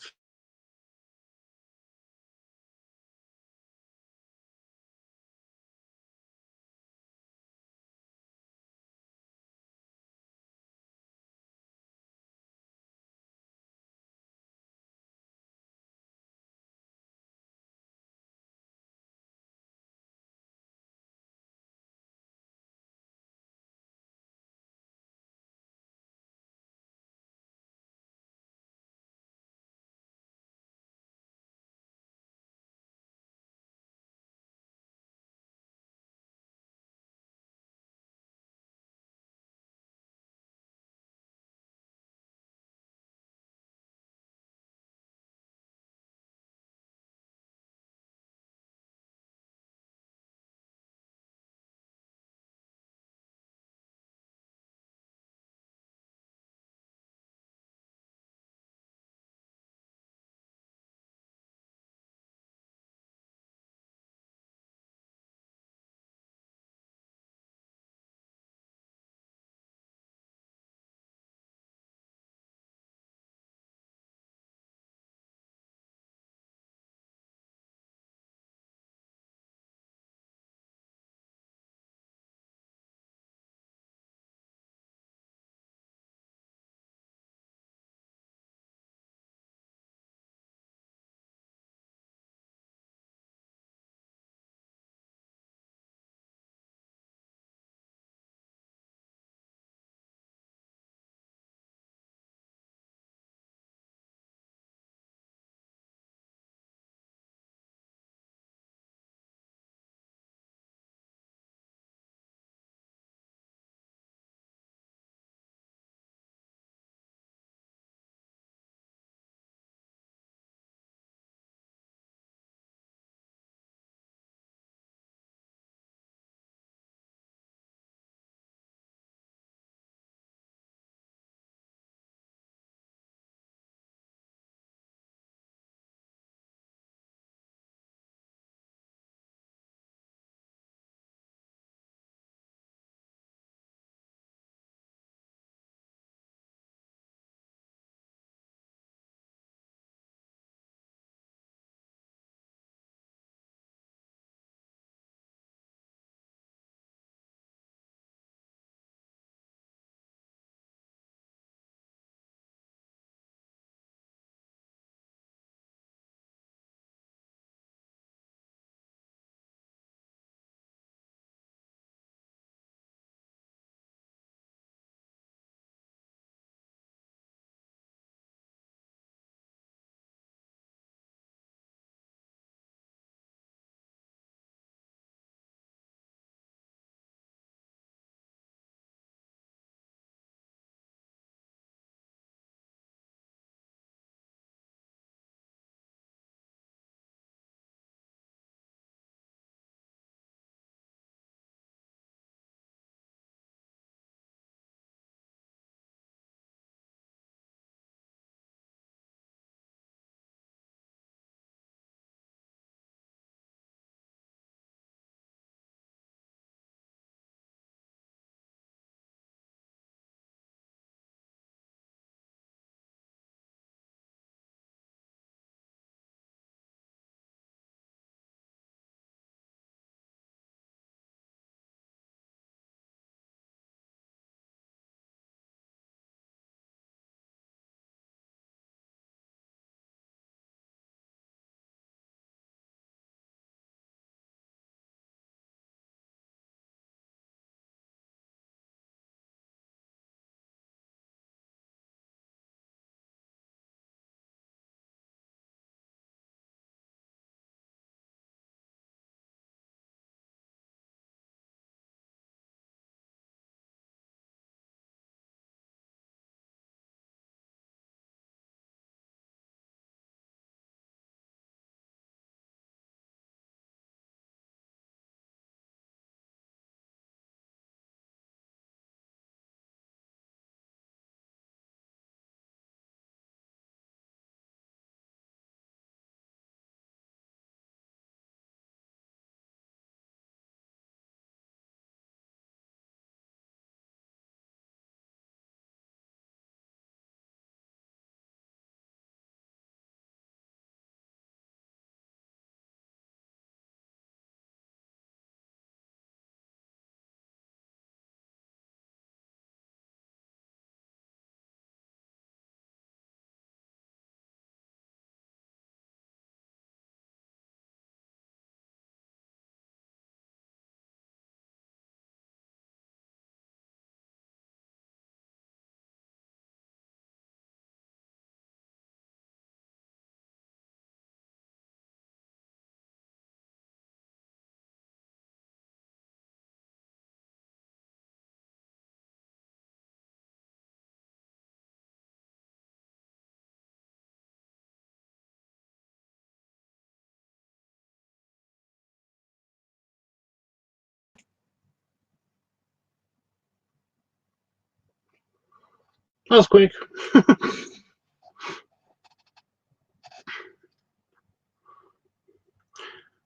That was quick.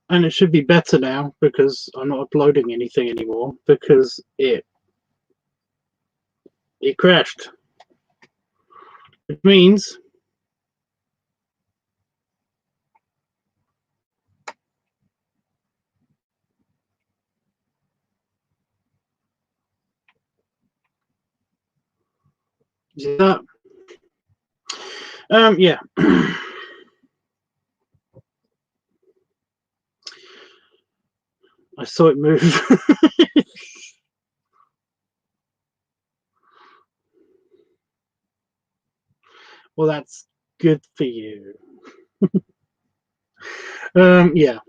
And it should be better now because I'm not uploading anything anymore because it crashed. Which means that yeah. I saw it move. Well, that's good for you. Yeah.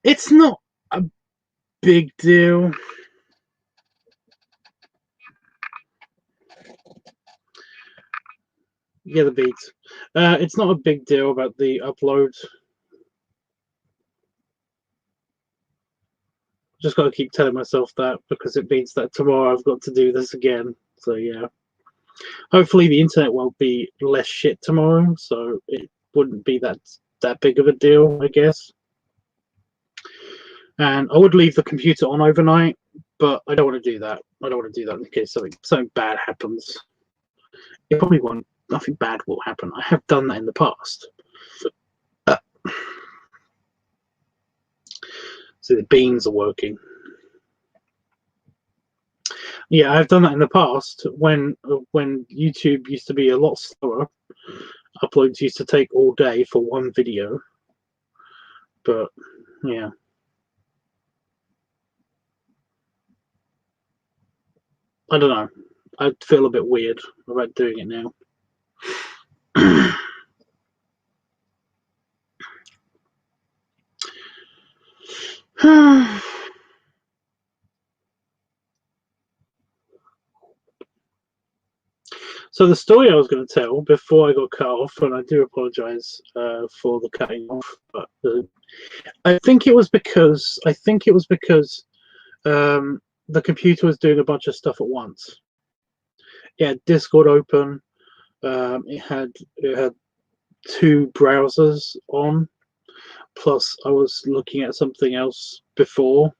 It's not a big deal. Yeah, the beats. It's not a big deal about the upload. Just got to keep telling myself that because it means that tomorrow I've got to do this again. So yeah. Hopefully the internet won't be less shit tomorrow, so it wouldn't be that big of a deal, I guess. And I would leave the computer on overnight, but I don't want to do that. I don't want to do that in case something bad happens. It probably won't. Nothing bad will happen. I have done that in the past. So the beans are working. Yeah, I've done that in the past when YouTube used to be a lot slower. Uploads used to take all day for one video. But yeah. I don't know. I feel a bit weird about doing it now. So the story I was going to tell before I got cut off, and I do apologize for the cutting off, but I think it was because the computer was doing a bunch of stuff at once. It had Discord open. It had two browsers on. Plus, I was looking at something else before.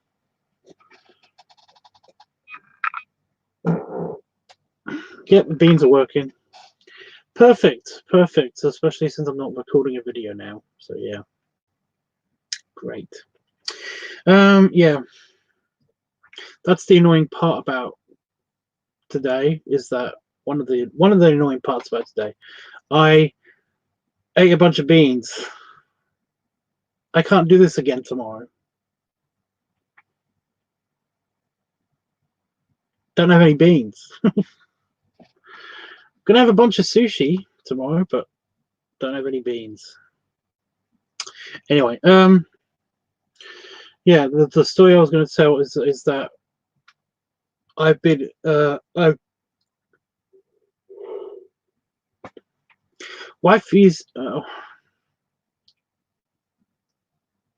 Yep, the beans are working. Perfect, perfect. Especially since I'm not recording a video now. So yeah, great. Yeah, that's the annoying part about today. Is that one of the annoying parts about today? I ate a bunch of beans. I can't do this again tomorrow. Don't have any beans. Gonna have a bunch of sushi tomorrow, but don't have any beans. Anyway, yeah, the story I was going to tell is that I've been wifey's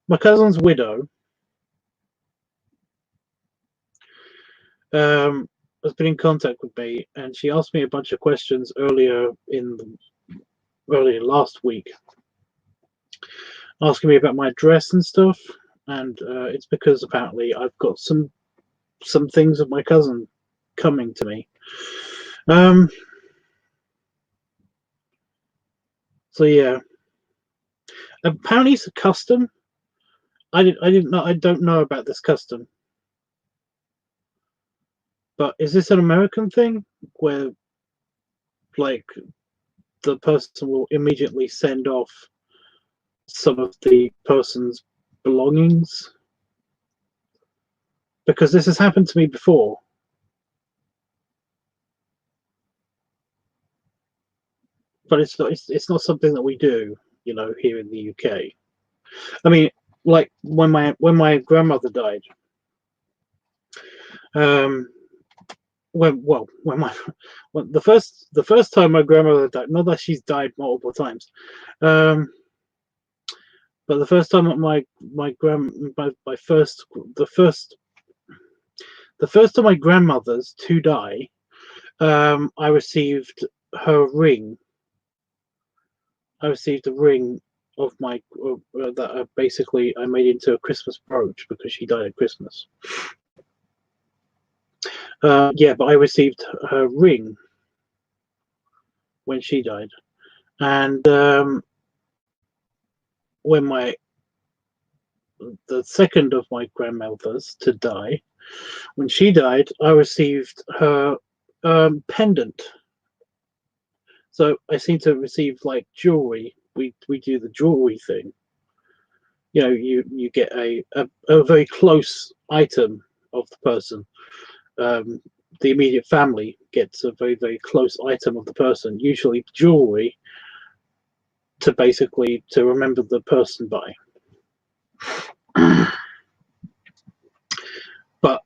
my cousin's widow has been in contact with me, and she asked me a bunch of questions earlier last week, asking me about my address and stuff. And it's because apparently I've got some things of my cousin coming to me. So yeah, apparently it's a custom. I didn't know. I don't know about this custom. But is this an American thing where, like, the person will immediately send off some of the person's belongings? Because this has happened to me before. But it's not something that we do, here in the UK. I mean, like when my grandmother died, when the first time my grandmother died, not that she's died multiple times, um, but the first time that my first the first of my grandmothers to die, I received her ring. I received a ring of my that basically I made into a Christmas brooch because she died at Christmas. Yeah, but I received her ring when she died, and when the second of my grandmothers to die, when she died, I received her pendant. So I seem to receive like jewelry. We do the jewelry thing. You know, you get a very close item of the person. The immediate family gets a very, very close item of the person, usually jewelry, to basically to remember the person by. But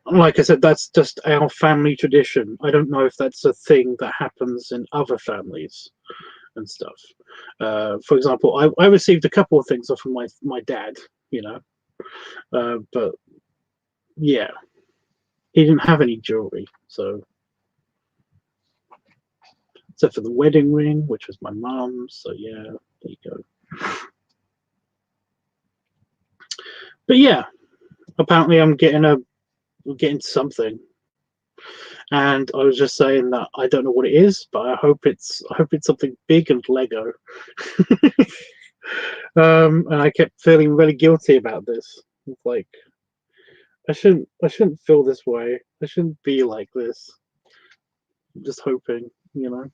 like I said, that's just our family tradition. I don't know if that's a thing that happens in other families and stuff. For example, I received a couple of things off of my dad, you know, but yeah, he didn't have any jewelry, so except for the wedding ring, which was my mum's. So yeah, there you go. But yeah, apparently I'm getting something, and I was just saying that I don't know what it is, but I hope it's something big and Lego. And I kept feeling really guilty about this. It's like I shouldn't feel this way. I shouldn't be like this. I'm just hoping, you know.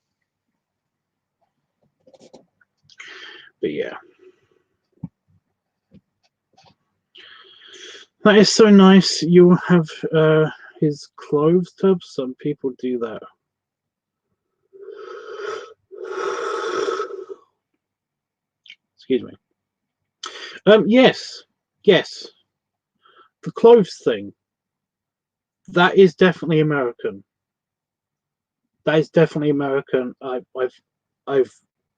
But yeah, that is so nice. You have his clothes tubs. Some people do that. Excuse me. Yes, yes. The clothes thing. That is definitely American. That is definitely American. I've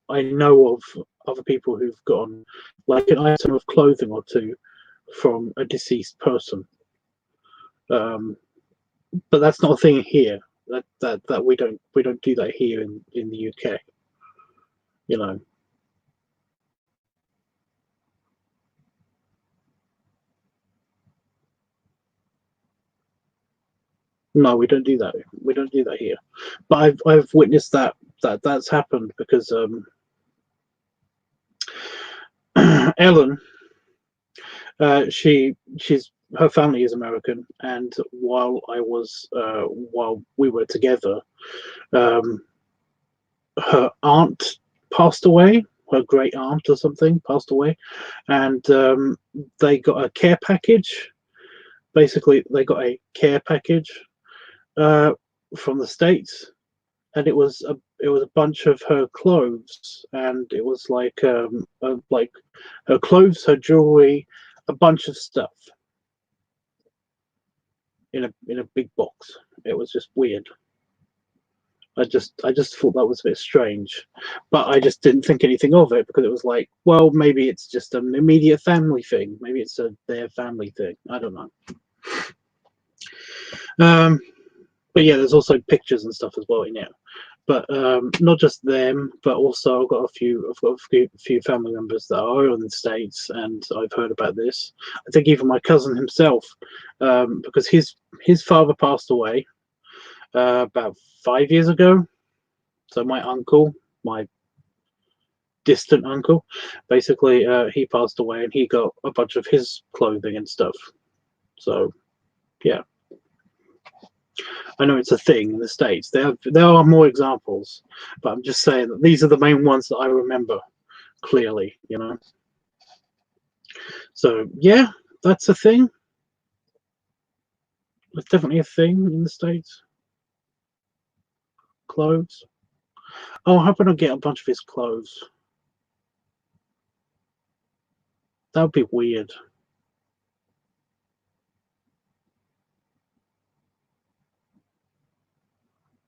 I know of other people who've gotten like an item of clothing or two from a deceased person. But that's not a thing here. That we don't do that here in the UK. You know. No, we don't do that. We don't do that here. But I've witnessed that's happened because Ellen, she's her family is American, and while we were together, um, her aunt passed away. Her great aunt or something passed away, and they got a care package. Basically, they got a care package uh, from the States, and it was a bunch of her clothes, and it was like her clothes, her jewelry, a bunch of stuff in a big box. It was just weird. I just thought that was a bit strange, but I just didn't think anything of it because it was like, well, maybe it's just an immediate family thing. Maybe it's their family thing. I don't know. Um, but yeah, there's also pictures and stuff as well in it. But not just them, but also I've got a few family members that are in the States, and I've heard about this. I think even my cousin himself, because his father passed away about 5 years ago. So my uncle, my distant uncle, basically he passed away, and he got a bunch of his clothing and stuff. So yeah. I know it's a thing in the States. There are more examples, but I'm just saying that these are the main ones that I remember clearly, you know. So yeah, that's a thing. It's definitely a thing in the States. Clothes. Oh, how about I get a bunch of his clothes? That would be weird.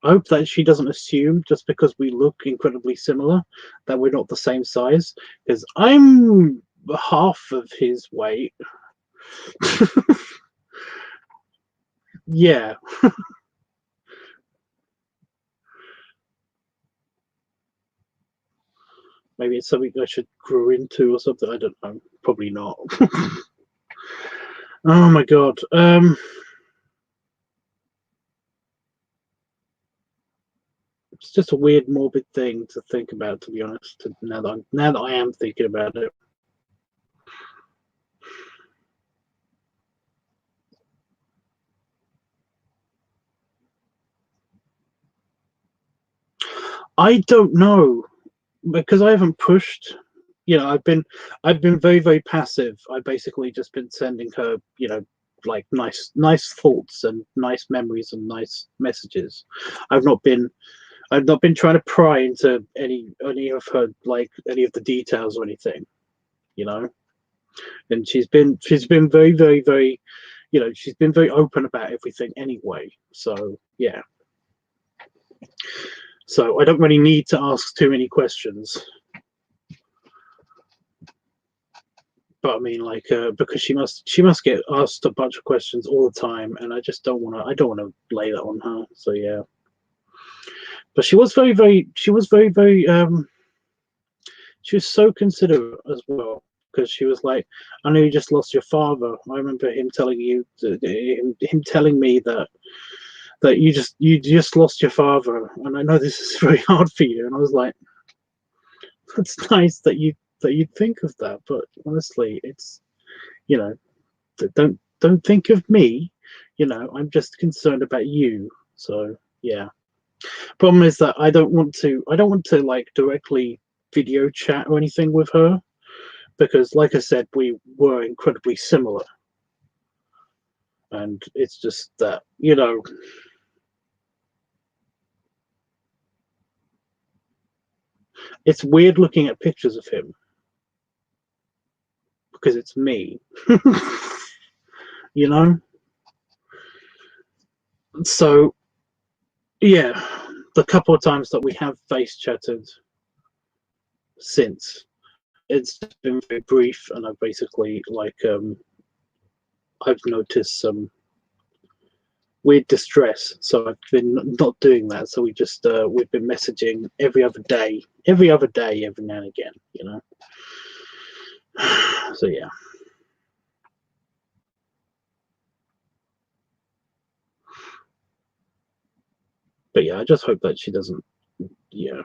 I hope that she doesn't assume just because we look incredibly similar that we're not the same size. Because I'm half of his weight. Yeah. Maybe it's something I should grow into or something. I don't know. Probably not. Oh my god. It's just a weird, morbid thing to think about. To be honest, now that I am thinking about it, I don't know because I haven't pushed. I've been very, very passive. I basically just been sending her, like nice thoughts and nice memories and nice messages. I've not been I've not been trying to pry into any of her, like any of the details or anything, you know. And she's been very, very, very, she's been very open about everything anyway. So yeah, so I don't really need to ask too many questions. But I mean, like, because she must get asked a bunch of questions all the time, and I just don't want to. I don't want to lay that on her. So yeah, but she was very, very. She was very, very. She was so considerate as well because she was like, "I know you just lost your father. I remember him telling you, him telling me that you just lost your father, and I know this is very hard for you." And I was like, "It's nice that you think of that, but honestly, it's you know." Don't think of me, I'm just concerned about you. So yeah, problem is that I don't want to like directly video chat or anything with her because like I said, we were incredibly similar, and it's just that it's weird looking at pictures of him because it's me. you know so yeah, the couple of times that we have face chatted since, it's been very brief, and I've basically like I've noticed some weird distress, so I've been not doing that. So we've been messaging every other day, every now and again. So yeah, but yeah, I just hope that she doesn't, yeah,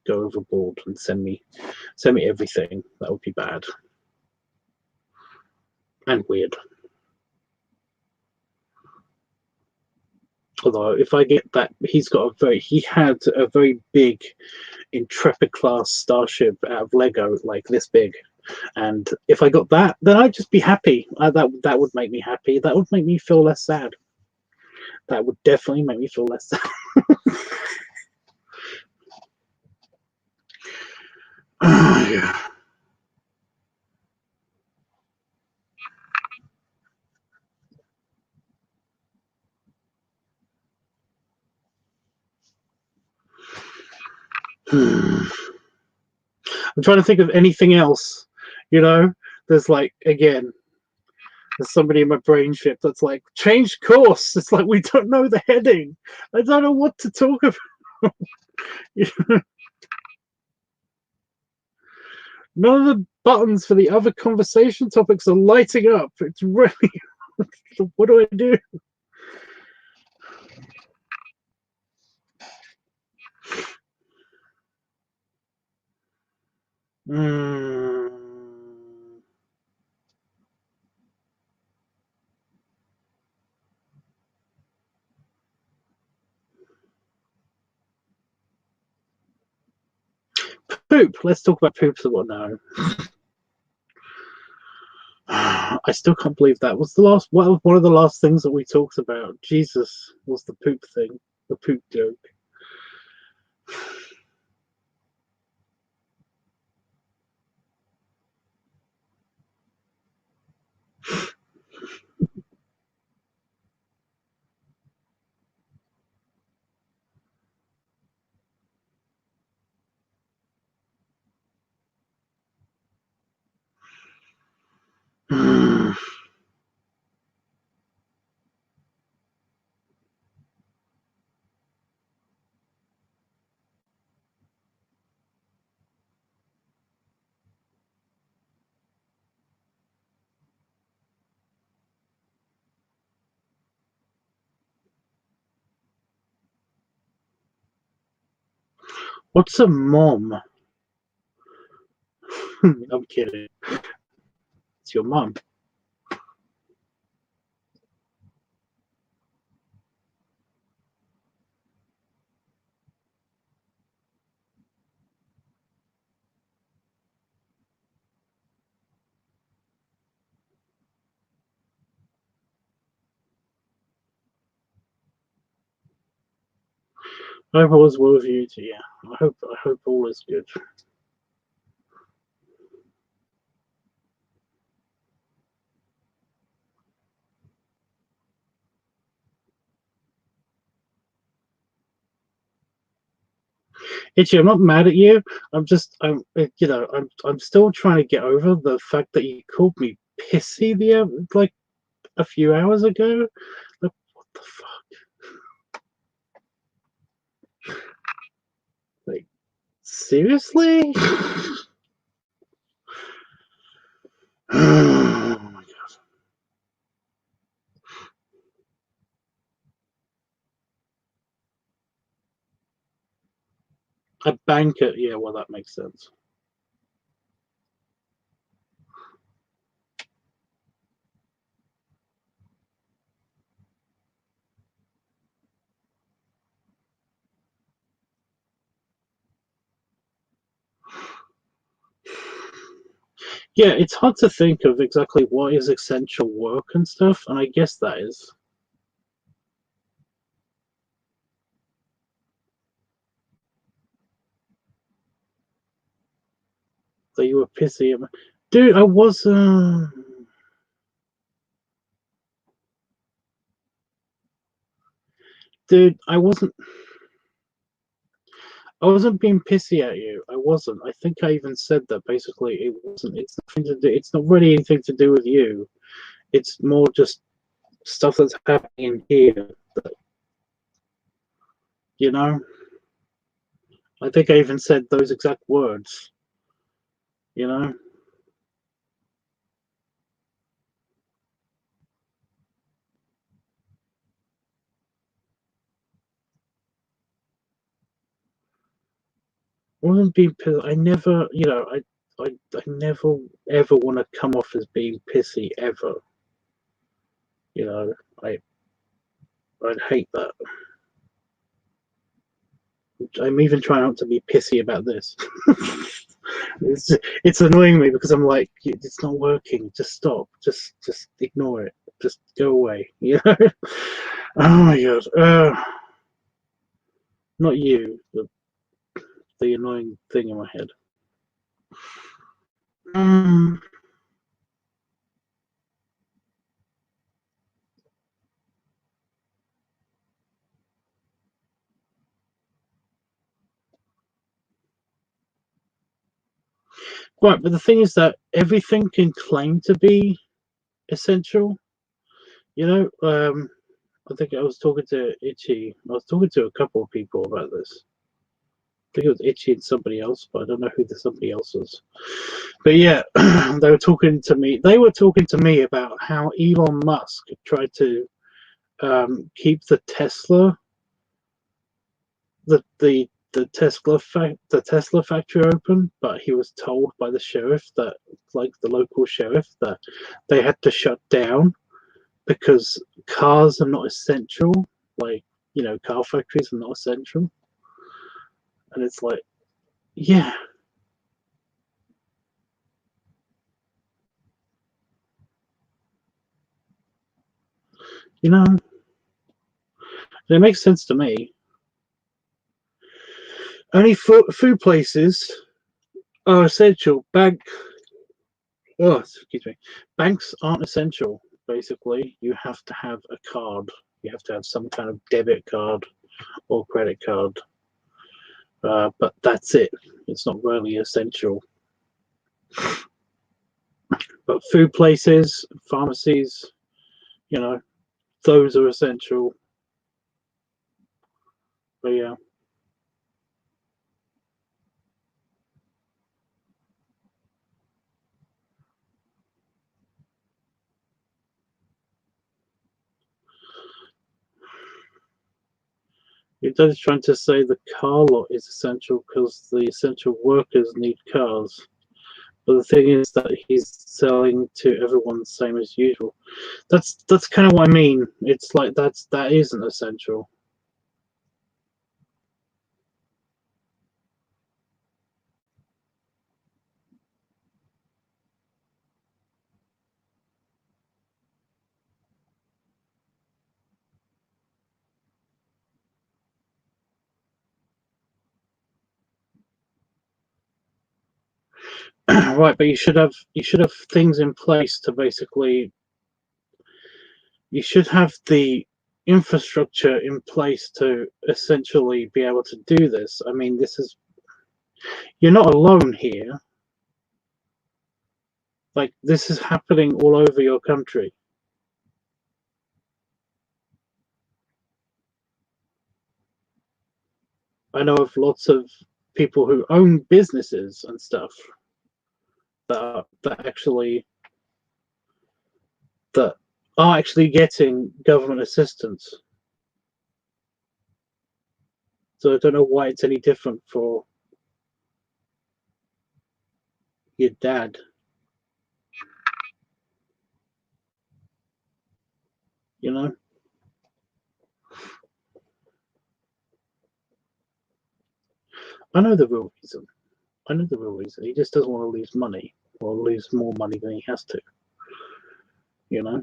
go overboard and send me everything. That would be bad and weird. Although if I get that, he had a very big Intrepid class starship out of Lego, like this big. And if I got that, then I'd just be happy. That would make me happy. That would make me feel less sad. That would definitely make me feel less sad. Yeah. I'm trying to think of anything else. You know, there's like again, there's somebody in my brain ship that's like change course. It's like we don't know the heading. I don't know what to talk about. None of the buttons for the other conversation topics are lighting up. It's really what do I do? Mm. Poop. Let's talk about poop some more now. I still can't believe that was one of the last things that we talked about. Jesus, was the poop thing, the poop joke. What's a mom? I'm kidding. It's your mum. I hope all is well with you too. Yeah, I hope all is good. Itchy, I'm not mad at you. I'm still trying to get over the fact that you called me pissy like a few hours ago. Like, what the fuck? Like, seriously? Oh my god. A banker, yeah, well, that makes sense. Yeah, it's hard to think of exactly what is essential work and stuff, and I guess that is. That you were pissy at me. Dude, I wasn't. Dude, I wasn't being pissy at you. I wasn't. I think I even said that basically it wasn't. It's nothing to do. It's not really anything to do with you. It's more just stuff that's happening in here. That, you know. I think I even said those exact words. You know. I wasn't being pissy. I never. I never ever want to come off as being pissy ever. You know. I. I'd hate that. I'm even trying not to be pissy about this. it's annoying me because I'm like, it's not working. Just stop. Just ignore it. Just go away. You know? Oh my god. Not you. The annoying thing in my head. Mm. Right, but the thing is that everything can claim to be essential. You know, I think I was talking to Itchy. I was talking to a couple of people about this. I think it was Itchy and somebody else, but I don't know who the somebody else was. But yeah, they were talking to me. They were talking to me about how Elon Musk tried to keep the Tesla factory open, but he was told by the sheriff that, like the local sheriff, that they had to shut down because cars are not essential. Like, car factories are not essential, and it's like, yeah, you know, it makes sense to me. Only food places are essential. Excuse me. Banks aren't essential. Basically, you have to have a card. You have to have some kind of debit card or credit card. But that's it. It's not really essential. But food places, pharmacies, you know, those are essential. But yeah. It is trying to say the car lot is essential because the essential workers need cars. But the thing is that he's selling to everyone the same as usual. That's kind of what I mean. It's like that isn't essential. Right, but you should have things in place to basically, you should have the infrastructure in place to essentially be able to do this. I mean, this is, you're not alone here. Like, this is happening all over your country. I know of lots of people who own businesses and stuff that actually that are actually getting government assistance. So I don't know why it's any different for your dad. You know? I know the real reason. I know the real reason. He just doesn't want to lose money or lose more money than he has to. You know?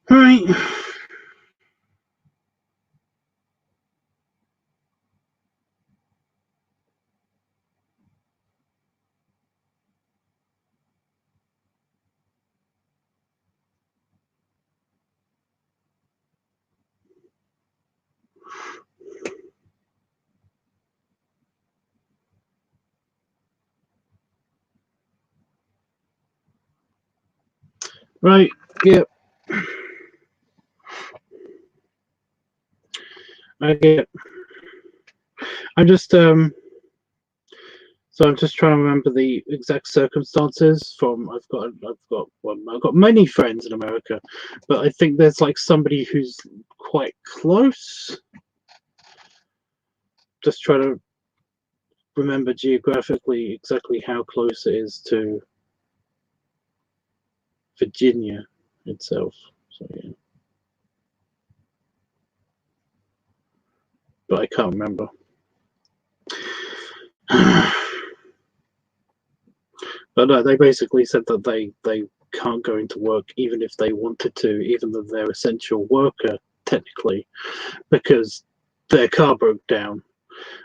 Right. Right. Yeah. I get. I'm just So I'm just trying to remember the exact circumstances. From I've got many friends in America, but I think there's like somebody who's quite close. Just trying to remember geographically exactly how close it is to Virginia itself. So yeah, but I can't remember. But no, they basically said that they can't go into work even if they wanted to, even though they're essential worker technically, because their car broke down,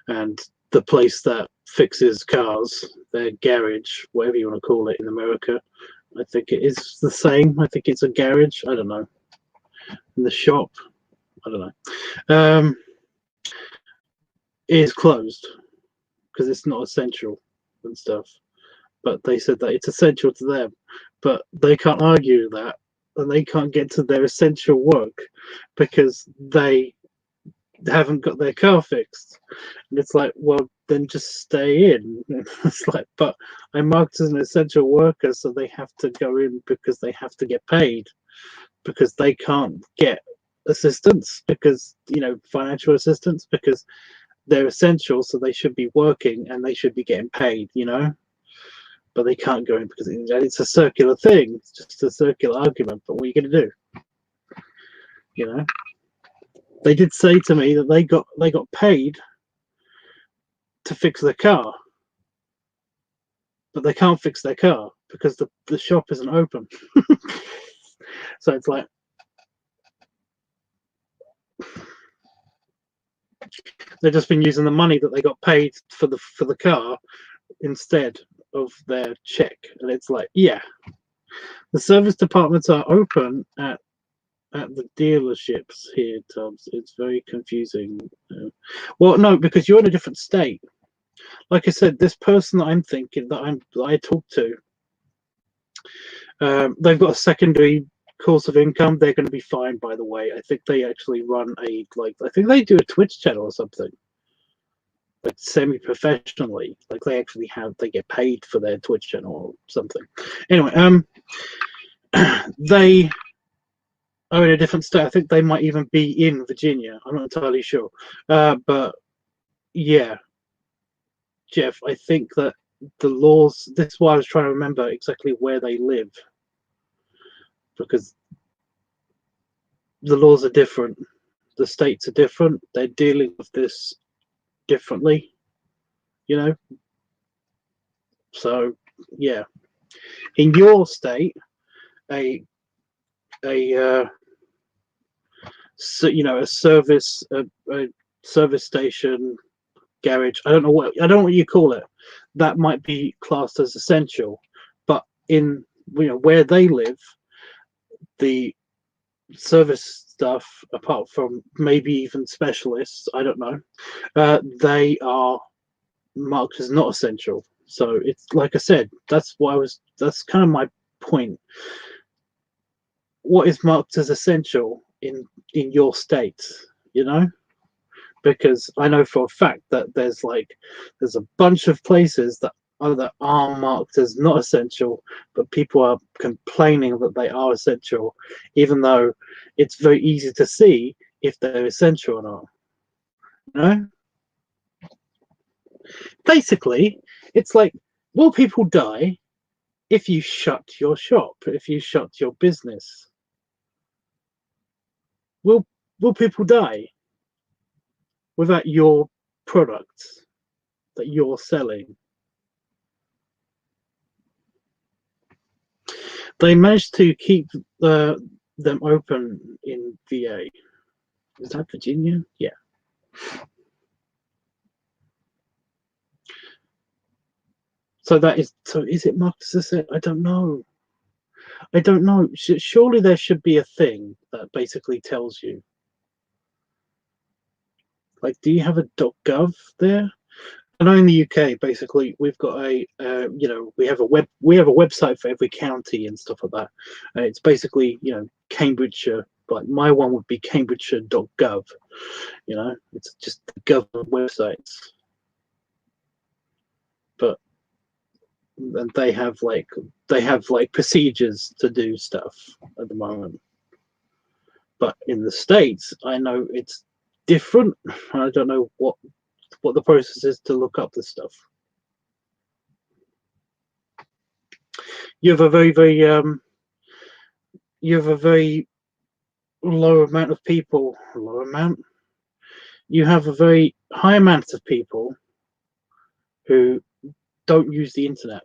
and the place that fixes cars, their garage, whatever you want to call it in America, I think it is the same. I think it's a garage. I don't know. In the shop, I don't know. Is closed because it's not essential and stuff. But they said that it's essential to them, but they can't argue that, and they can't get to their essential work because they haven't got their car fixed. And it's like, well, then just stay in. It's like, but I'm marked as an essential worker, so they have to go in because they have to get paid, because they can't get assistance, because, you know, financial assistance, because they're essential, so they should be working and they should be getting paid, but they can't go in because it's a circular thing. It's just a circular argument. But what are you going to do? They did say to me that they got paid to fix their car, but they can't fix their car because the shop isn't open. So it's like, they've just been using the money that they got paid for the car instead of their check. And it's like, yeah, the service departments are open at the dealerships here, Tubbs. It's very confusing. Well, no, because you're in a different state. Like I said, this person that I'm thinking that I talked to, they've got a secondary course of income. They're going to be fine, by the way. I think they actually run I think they do a Twitch channel or something, like semi-professionally. Like they get paid for their Twitch channel or something. Anyway, they are in a different state. I think they might even be in Virginia. I'm not entirely sure. But yeah, Jeff, I think that the laws, this is why I was trying to remember exactly where they live, because the laws are different. The states are different. They're dealing with this differently, So, yeah. In your state, a service station, garage, I don't know what you call it, that might be classed as essential. But in where they live, the service stuff, apart from maybe even specialists, I don't know, they are marked as not essential. So it's like I said, that's kind of my point. What is marked as essential in your state, because I know for a fact that there's a bunch of places that are marked as not essential, but people are complaining that they are essential, even though it's very easy to see if they're essential or not. Basically, it's like, will people die if you shut your shop, if you shut your business? Will people die without your products that you're selling? They managed to keep them open in VA. Is that Virginia? Yeah. So is it marked as a? I don't know. Surely there should be a thing that basically tells you. Like, do you have a .gov there? I know in the UK, basically, we've got we have a website for every county and stuff like that. It's basically, Cambridgeshire. Like my one would be cambridgeshire.gov. It's just the government websites. But and they have procedures to do stuff at the moment. But in the States, I know it's different. I don't know what the process is to look up this stuff. You have a very low amount of people. You have a very high amount of people who don't use the internet.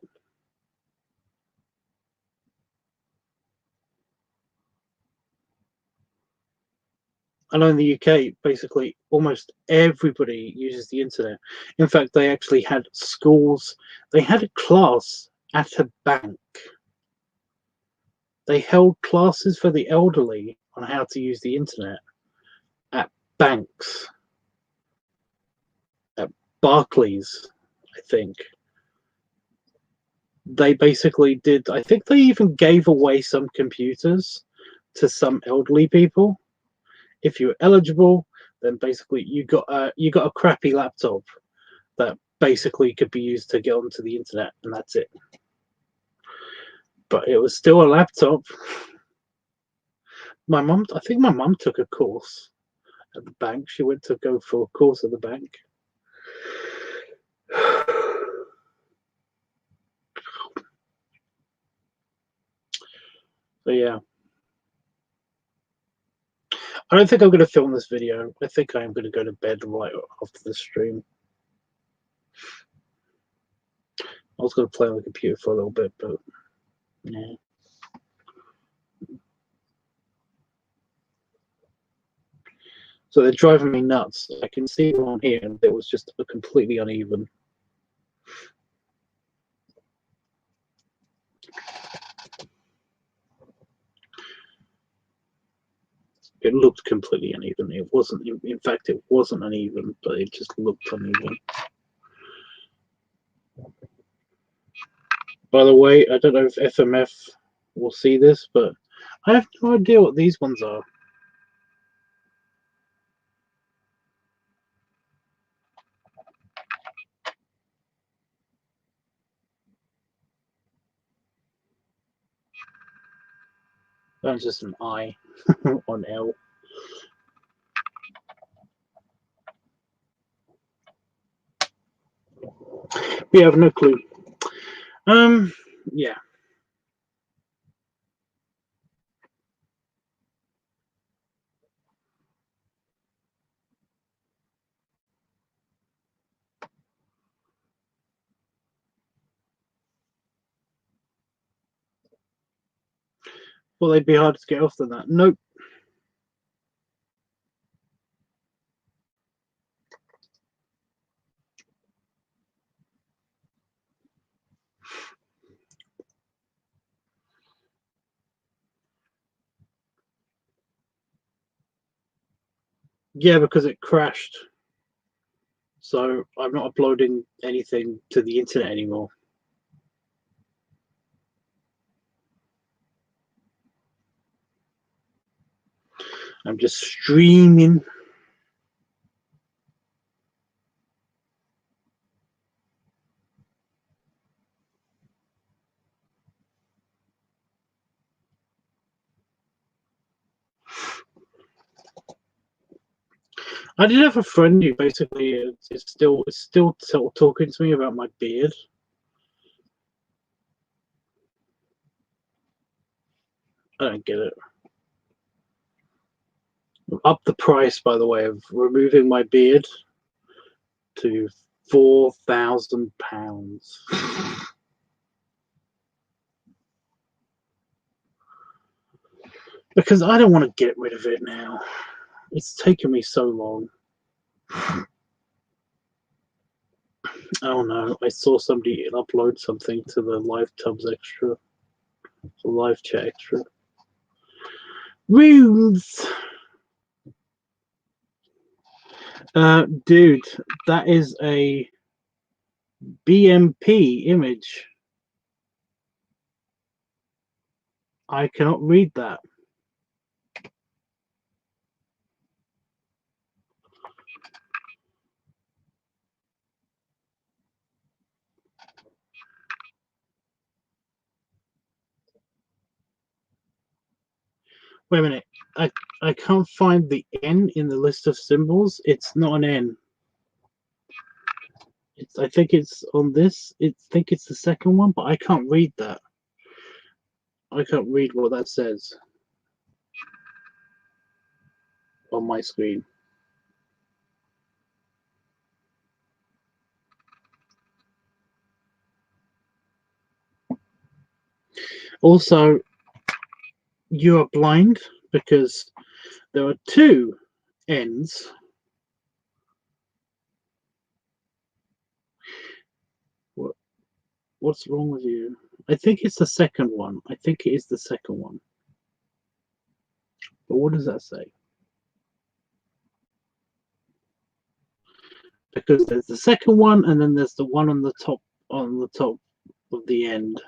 I know in the UK, basically, almost everybody uses the internet. In fact, they actually had schools. They had a class at a bank. They held classes for the elderly on how to use the internet at banks. At Barclays, I think. They basically did. I think they even gave away some computers to some elderly people. If you were eligible, then basically you got a crappy laptop that basically could be used to get onto the internet, and that's it. But it was still a laptop. I think my mum took a course at the bank. She went to go for a course at the bank. So yeah. I don't think I'm going to film this video. I think I'm going to go to bed right after the stream. I was going to play on the computer for a little bit, but yeah. So they're driving me nuts. I can see them on here, and it was just completely uneven. It looked completely uneven. It wasn't. In fact, it wasn't uneven, but it just looked uneven. By the way, I don't know if FMF will see this, but I have no idea what these ones are. That's just an I on L. We have no clue. Yeah. Well, they'd be harder to get off than that. Nope. Yeah, because it crashed. So I'm not uploading anything to the internet anymore. I'm just streaming. I did have a friend who basically is still talking to me about my beard. I don't get it. Up the price, by the way, of removing my beard to £4,000. Because I don't want to get rid of it now. It's taken me so long. Oh no, I saw somebody upload something to the LiveTUBBSurgh, the live chat extra. Runes! Dude, that is a BMP image. I cannot read that. Wait a minute. I can't find the N in the list of symbols. It's not an N. I think it's on this. I think it's the second one, but I can't read that. I can't read what that says on my screen. Also, you are blind because there are two N's. What's wrong with you? I think it's the second one. I think it is the second one. But what does that say? Because there's the second one, and then there's the one on the top of the end.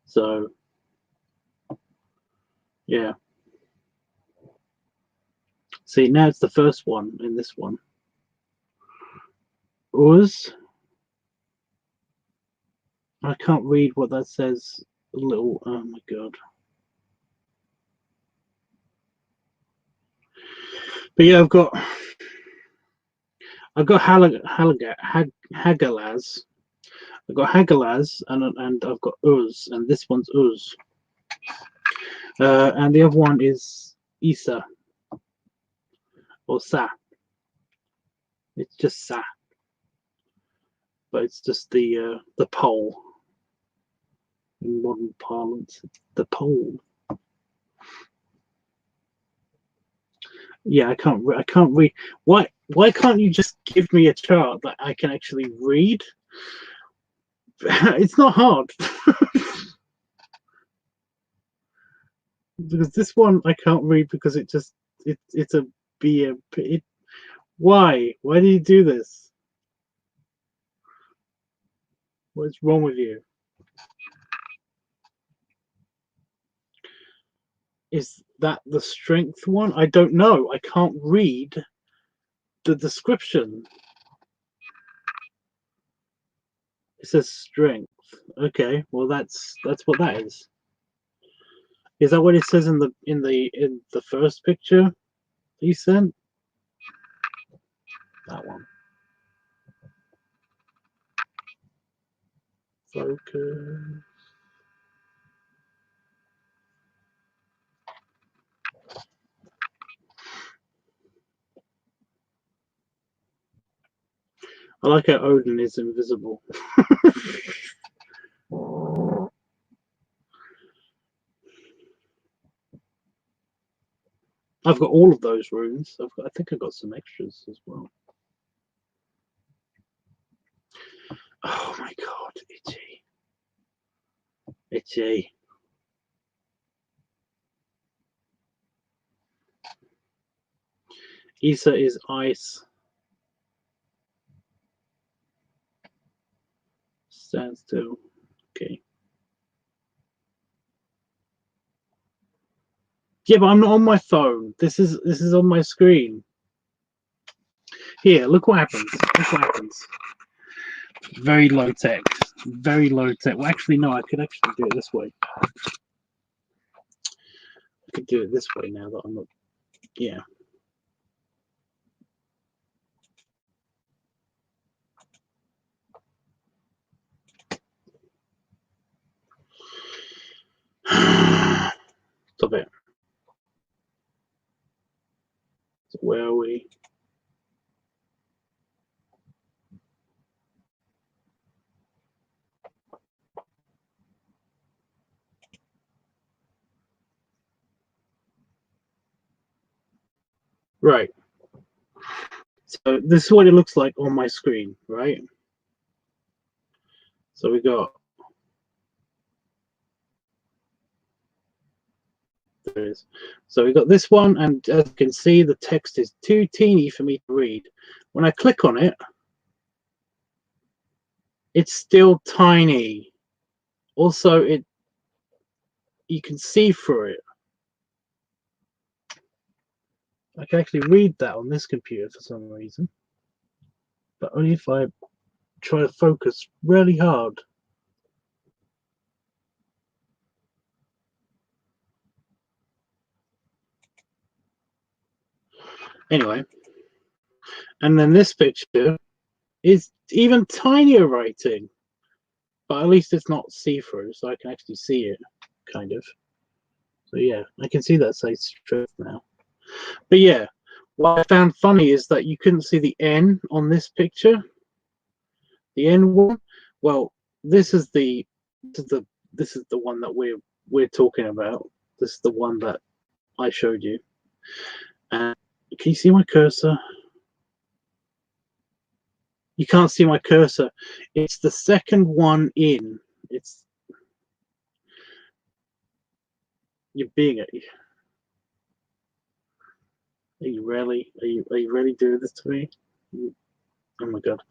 So, yeah. See, now it's the first one in this one. Uz. I can't read what that says. A little. Oh my god. But yeah, I've got Hagalaz. I've got Hagalaz, and I've got Uz, and this one's Uz. And the other one is Isa or Sa. It's just Sa, but it's just the pole in modern parlance. The pole. Yeah, I can't read. Why can't you just give me a chart that I can actually read? It's not hard. Because this one I can't read because it's a B. Why do you do this? What's wrong with you? Is that the strength one? I don't know. I can't read the description. It says strength. Okay, well that's what that is. Is that what it says in the first picture he sent? That one. Focus. I like how Odin is invisible. I've got all of those runes. I think I've got some extras as well. Oh my god, itchy. Itchy. Isa is ice. Stand still. Okay. Yeah, but I'm not on my phone. This is on my screen. Here, look what happens. Look what happens. Very low tech. Very low tech. Well, actually, no. I could actually do it this way. I could do it this way now that I'm not. Yeah. Stop it. So where are we? Right. So this is what it looks like on my screen, right? So we got. There is. So we got this one, and as you can see, the text is too teeny for me to read. When I click on it, it's still tiny. Also, you can see through it. I can actually read that on this computer for some reason, but only if I try to focus really hard. Anyway, and then this picture is even tinier writing, but at least it's not see-through, so I can actually see it, kind of. So yeah, I can see that says strength now. But yeah, what I found funny is that you couldn't see the N on this picture. The N one. Well, this is the one that we're talking about. This is the one that I showed you. And can you see my cursor? You can't see my cursor. It's the second one in. It's you're being it. Are you really doing this to me? Oh my god.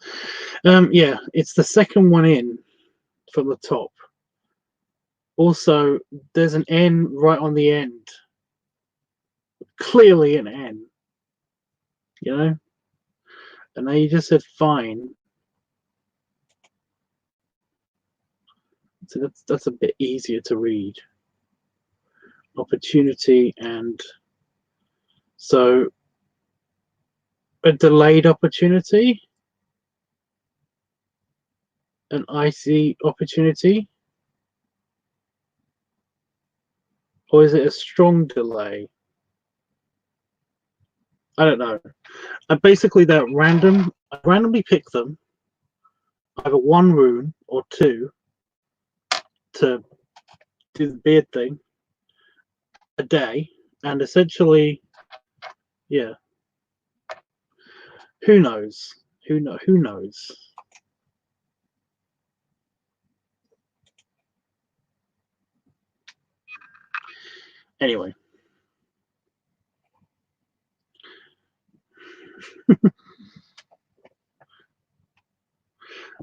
Yeah, it's the second one in from the top. Also, there's an N right on the end. Clearly an N. You know? And then you just said fine. So that's a bit easier to read. Opportunity, and so a delayed opportunity, an icy opportunity, or is it a strong delay? I don't know. Basically, they're random. I randomly pick them, either one rune or two, to do the beard thing a day, and essentially, yeah. Who knows? Who knows? Anyway.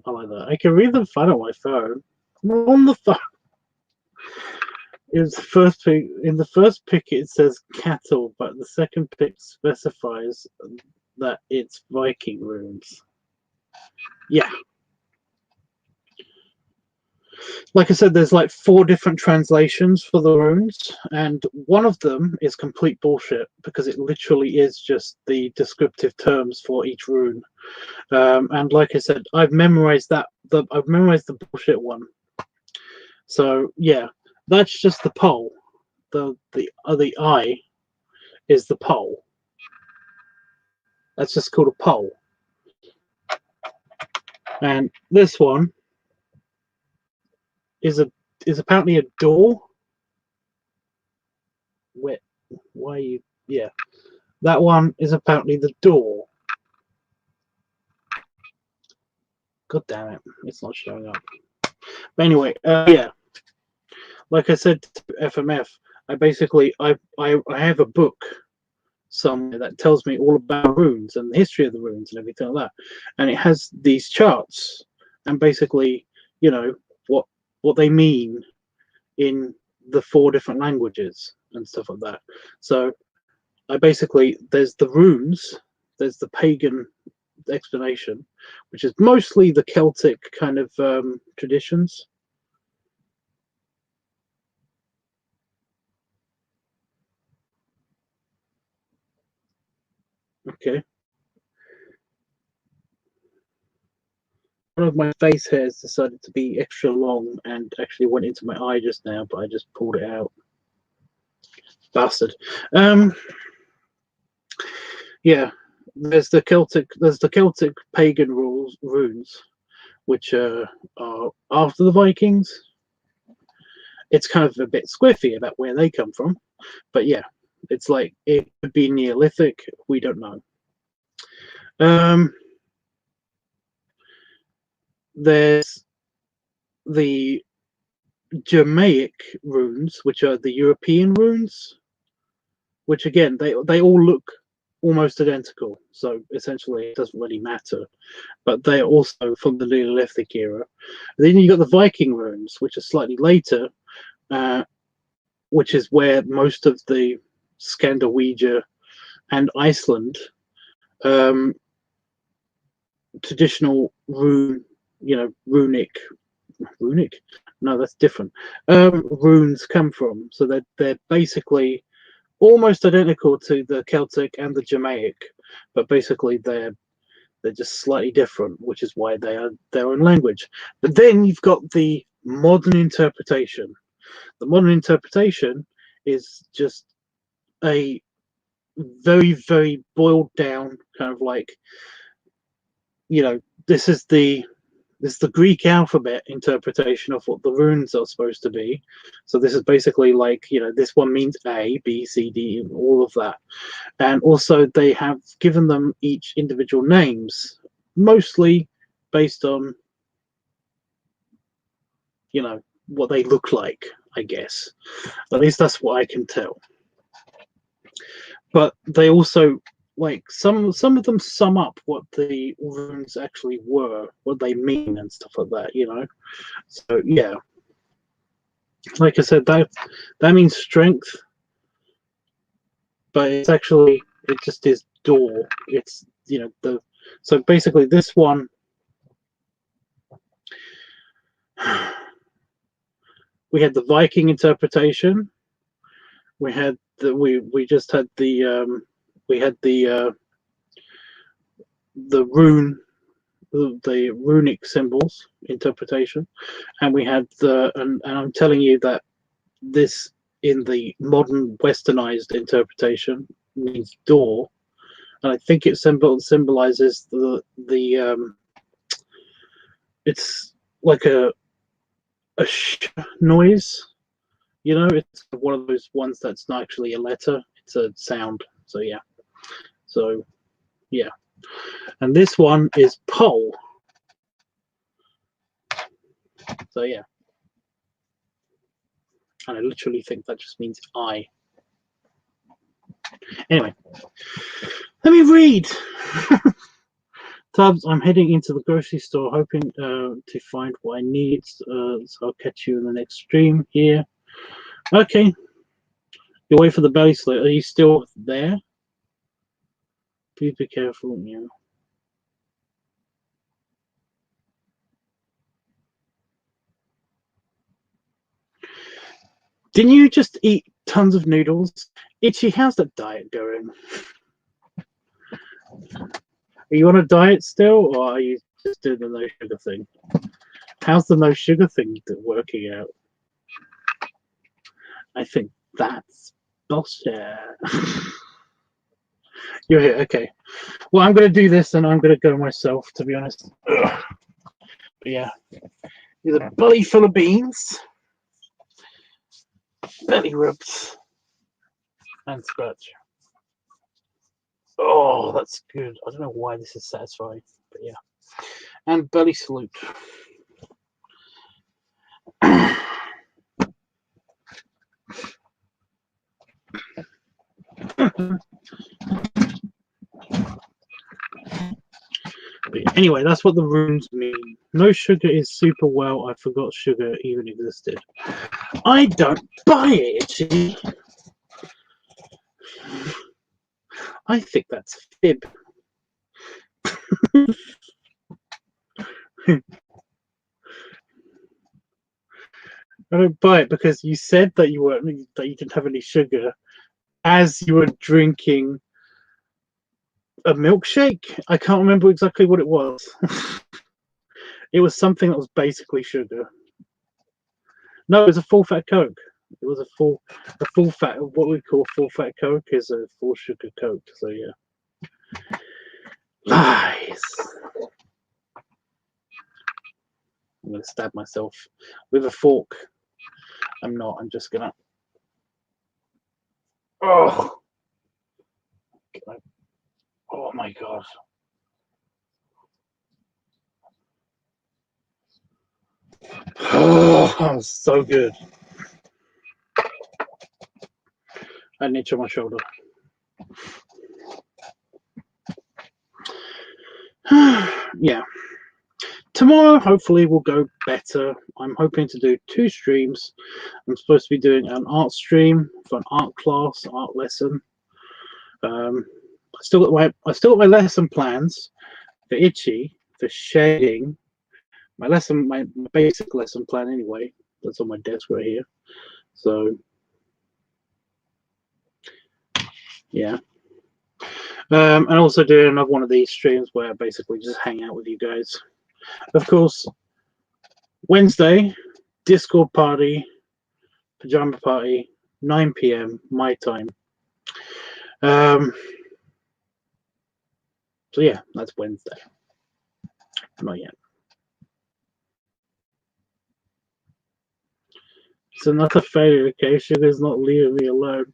I like that. I can read the fun on my phone. I'm on the phone. In the first pick it says cattle, but the second pick specifies that it's Viking runes. Yeah. Like I said, there's like 4 different translations for the runes, and one of them is complete bullshit because it literally is just the descriptive terms for each rune. And like I said, I've memorized that. I've memorized the bullshit one. So yeah, that's just the pole. The I is the pole. That's just called a pole. And this one is apparently a door. Why are you? Yeah, that one is apparently the door. God damn it, it's not showing up. But anyway, yeah, like I said to FMF, I have a book somewhere that tells me all about runes and the history of the runes and everything like that, and it has these charts and basically, you know, what they mean in the 4 different languages and stuff like that. So I basically, there's the runes, there's the pagan explanation, which is mostly the Celtic kind of traditions. Okay. One of my face hairs decided to be extra long and actually went into my eye just now, but I just pulled it out. Bastard. Yeah, there's the Celtic pagan runes, which are after the Vikings. It's kind of a bit squiffy about where they come from, but yeah, it's like it could be Neolithic. We don't know. There's the Germanic runes, which are the European runes, which again they all look almost identical. So essentially, it doesn't really matter. But they are also from the Neolithic era. And then you got the Viking runes, which are slightly later, which is where most of the Scandinavia and Iceland traditional runic, no, that's different, runes come from. So they're basically almost identical to the Celtic and the Germanic, but basically they're just slightly different, which is why they are their own language. But then you've got the modern interpretation. The modern interpretation is just a very, very boiled down kind of like, this is the Greek alphabet interpretation of what the runes are supposed to be. So this is basically like, this one means A, B, C, D, all of that. And also they have given them each individual names, mostly based on, what they look like, I guess. At least that's what I can tell. But they also, like, some of them sum up what the runes actually were, what they mean and stuff like that, So yeah, like I said, that means strength, but it's actually, it just is door. It's so basically this one, we had the Viking interpretation. We had we just had the we had the runic symbols interpretation, and we had and I'm telling you that this in the modern westernized interpretation means door, and I think it symbolizes the it's like a noise. You know, it's one of those ones that's not actually a letter; it's a sound. So yeah, so yeah, and this one is pole. So yeah, and I literally think that just means I. Anyway, let me read. Tubbs, I'm heading into the grocery store hoping to find what I need. So I'll catch you in the next stream here. Okay. You wait for the belly slit. Are you still there? Please be careful. Yeah. Didn't you just eat tons of noodles? Itchy, how's that diet going? Are you on a diet still, or are you just doing the no sugar thing? How's the no sugar thing working out? I think that's bullshit. You're here, okay. Well, I'm going to do this, and I'm going to go myself, to be honest. Ugh. But yeah, here's a belly full of beans, belly rubs, and scratch. Oh, that's good. I don't know why this is satisfying, but yeah. And belly salute. But anyway, that's what the runes mean. No sugar is super well. I forgot sugar even existed. I don't buy it, Itchy. I think that's fib. I don't buy it because you said that you didn't have any sugar as you were drinking a milkshake. I can't remember exactly what it was. It was something that was basically sugar. No, it was a full fat Coke. It was a full fat. What we call full fat Coke is a full sugar Coke. So yeah, lies. I'm gonna stab myself with a fork. I'm not. I'm just gonna. Oh. Oh my god. Oh, so good. I had an itch on my shoulder. Yeah. Tomorrow, hopefully, will go better. I'm hoping to do 2 streams. I'm supposed to be doing an art stream for an art class, art lesson. I still got my lesson plans for Itchy, for shading. My basic lesson plan anyway. That's on my desk right here. So yeah. And also doing another one of these streams where I basically just hang out with you guys. Of course, Wednesday, Discord party, pajama party, 9 p.m. my time. So yeah, that's Wednesday. Not yet. It's another failure, okay? Sugar's not leaving me alone.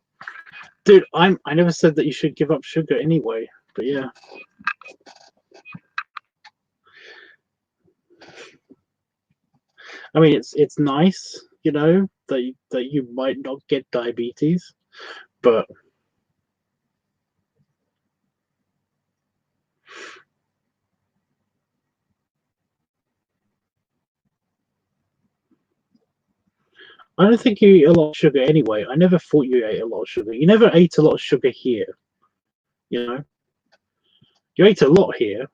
Dude, I never said that you should give up sugar anyway, but yeah. I mean, it's nice, you know, that you might not get diabetes, but I don't think you eat a lot of sugar anyway. I never thought you ate a lot of sugar. You never ate a lot of sugar here, you know. You ate a lot here,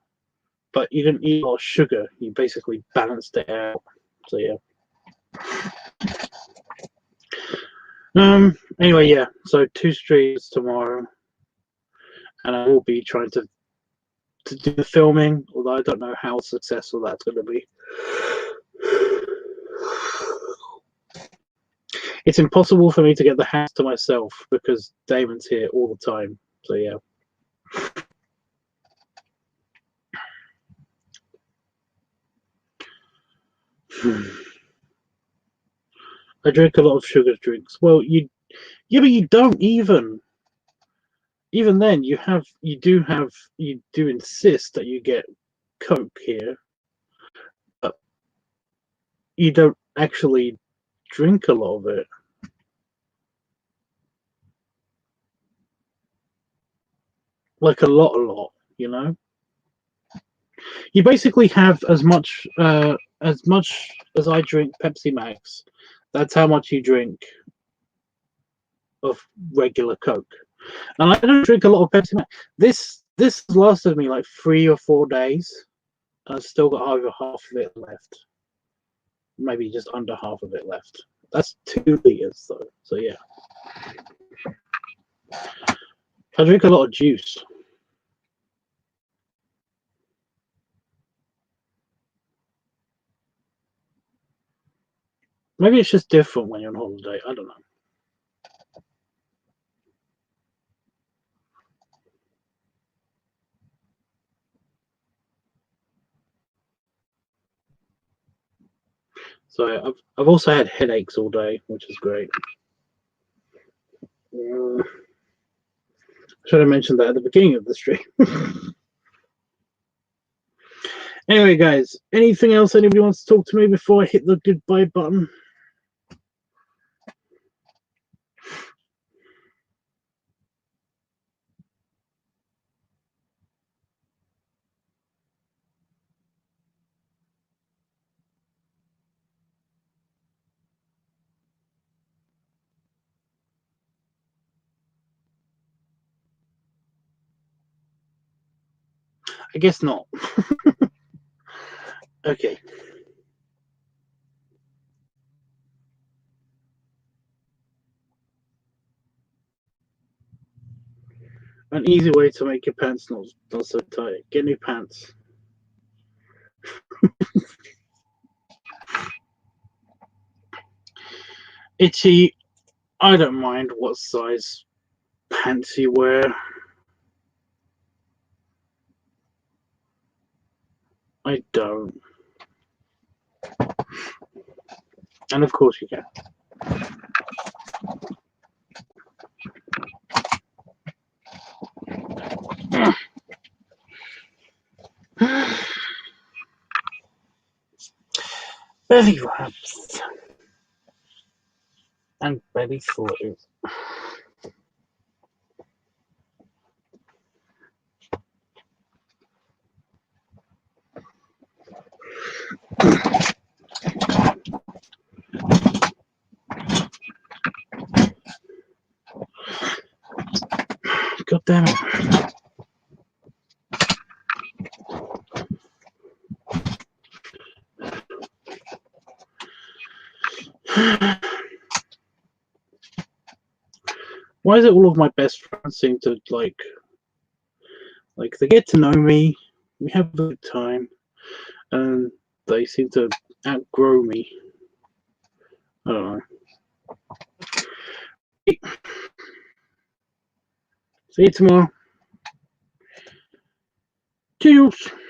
but you didn't eat a lot of sugar. You basically balanced it out. So yeah. Anyway, yeah. So 2 streams tomorrow, and I will be trying to do the filming, although I don't know how successful that's going to be. It's impossible for me to get the house to myself because Damon's here all the time. So yeah. I drink a lot of sugar drinks. Well, but you don't even. Even then, you do insist that you get Coke here, but you don't actually drink a lot of it. Like a lot, you know? You basically have as much as I drink Pepsi Max. That's how much you drink of regular Coke. And I don't drink a lot of Pepsi Max. This lasted me like 3 or 4 days. And I've still got over half of it left. Maybe just under half of it left. That's 2 liters though. So yeah. I drink a lot of juice. Maybe it's just different when you're on holiday. I don't know. So I've also had headaches all day, which is great. Should have mentioned that at the beginning of the stream. Anyway, guys, anything else anybody wants to talk to me before I hit the goodbye button? I guess not. Okay. An easy way to make your pants not so tight. Get new pants. Itchy, I don't mind what size pants you wear. I don't. And of course you can. Belly rubs and belly flutters. God damn it. Why is it all of my best friends seem to like they get to know me, we have a good time, and they seem to outgrow me. I don't know. See you tomorrow.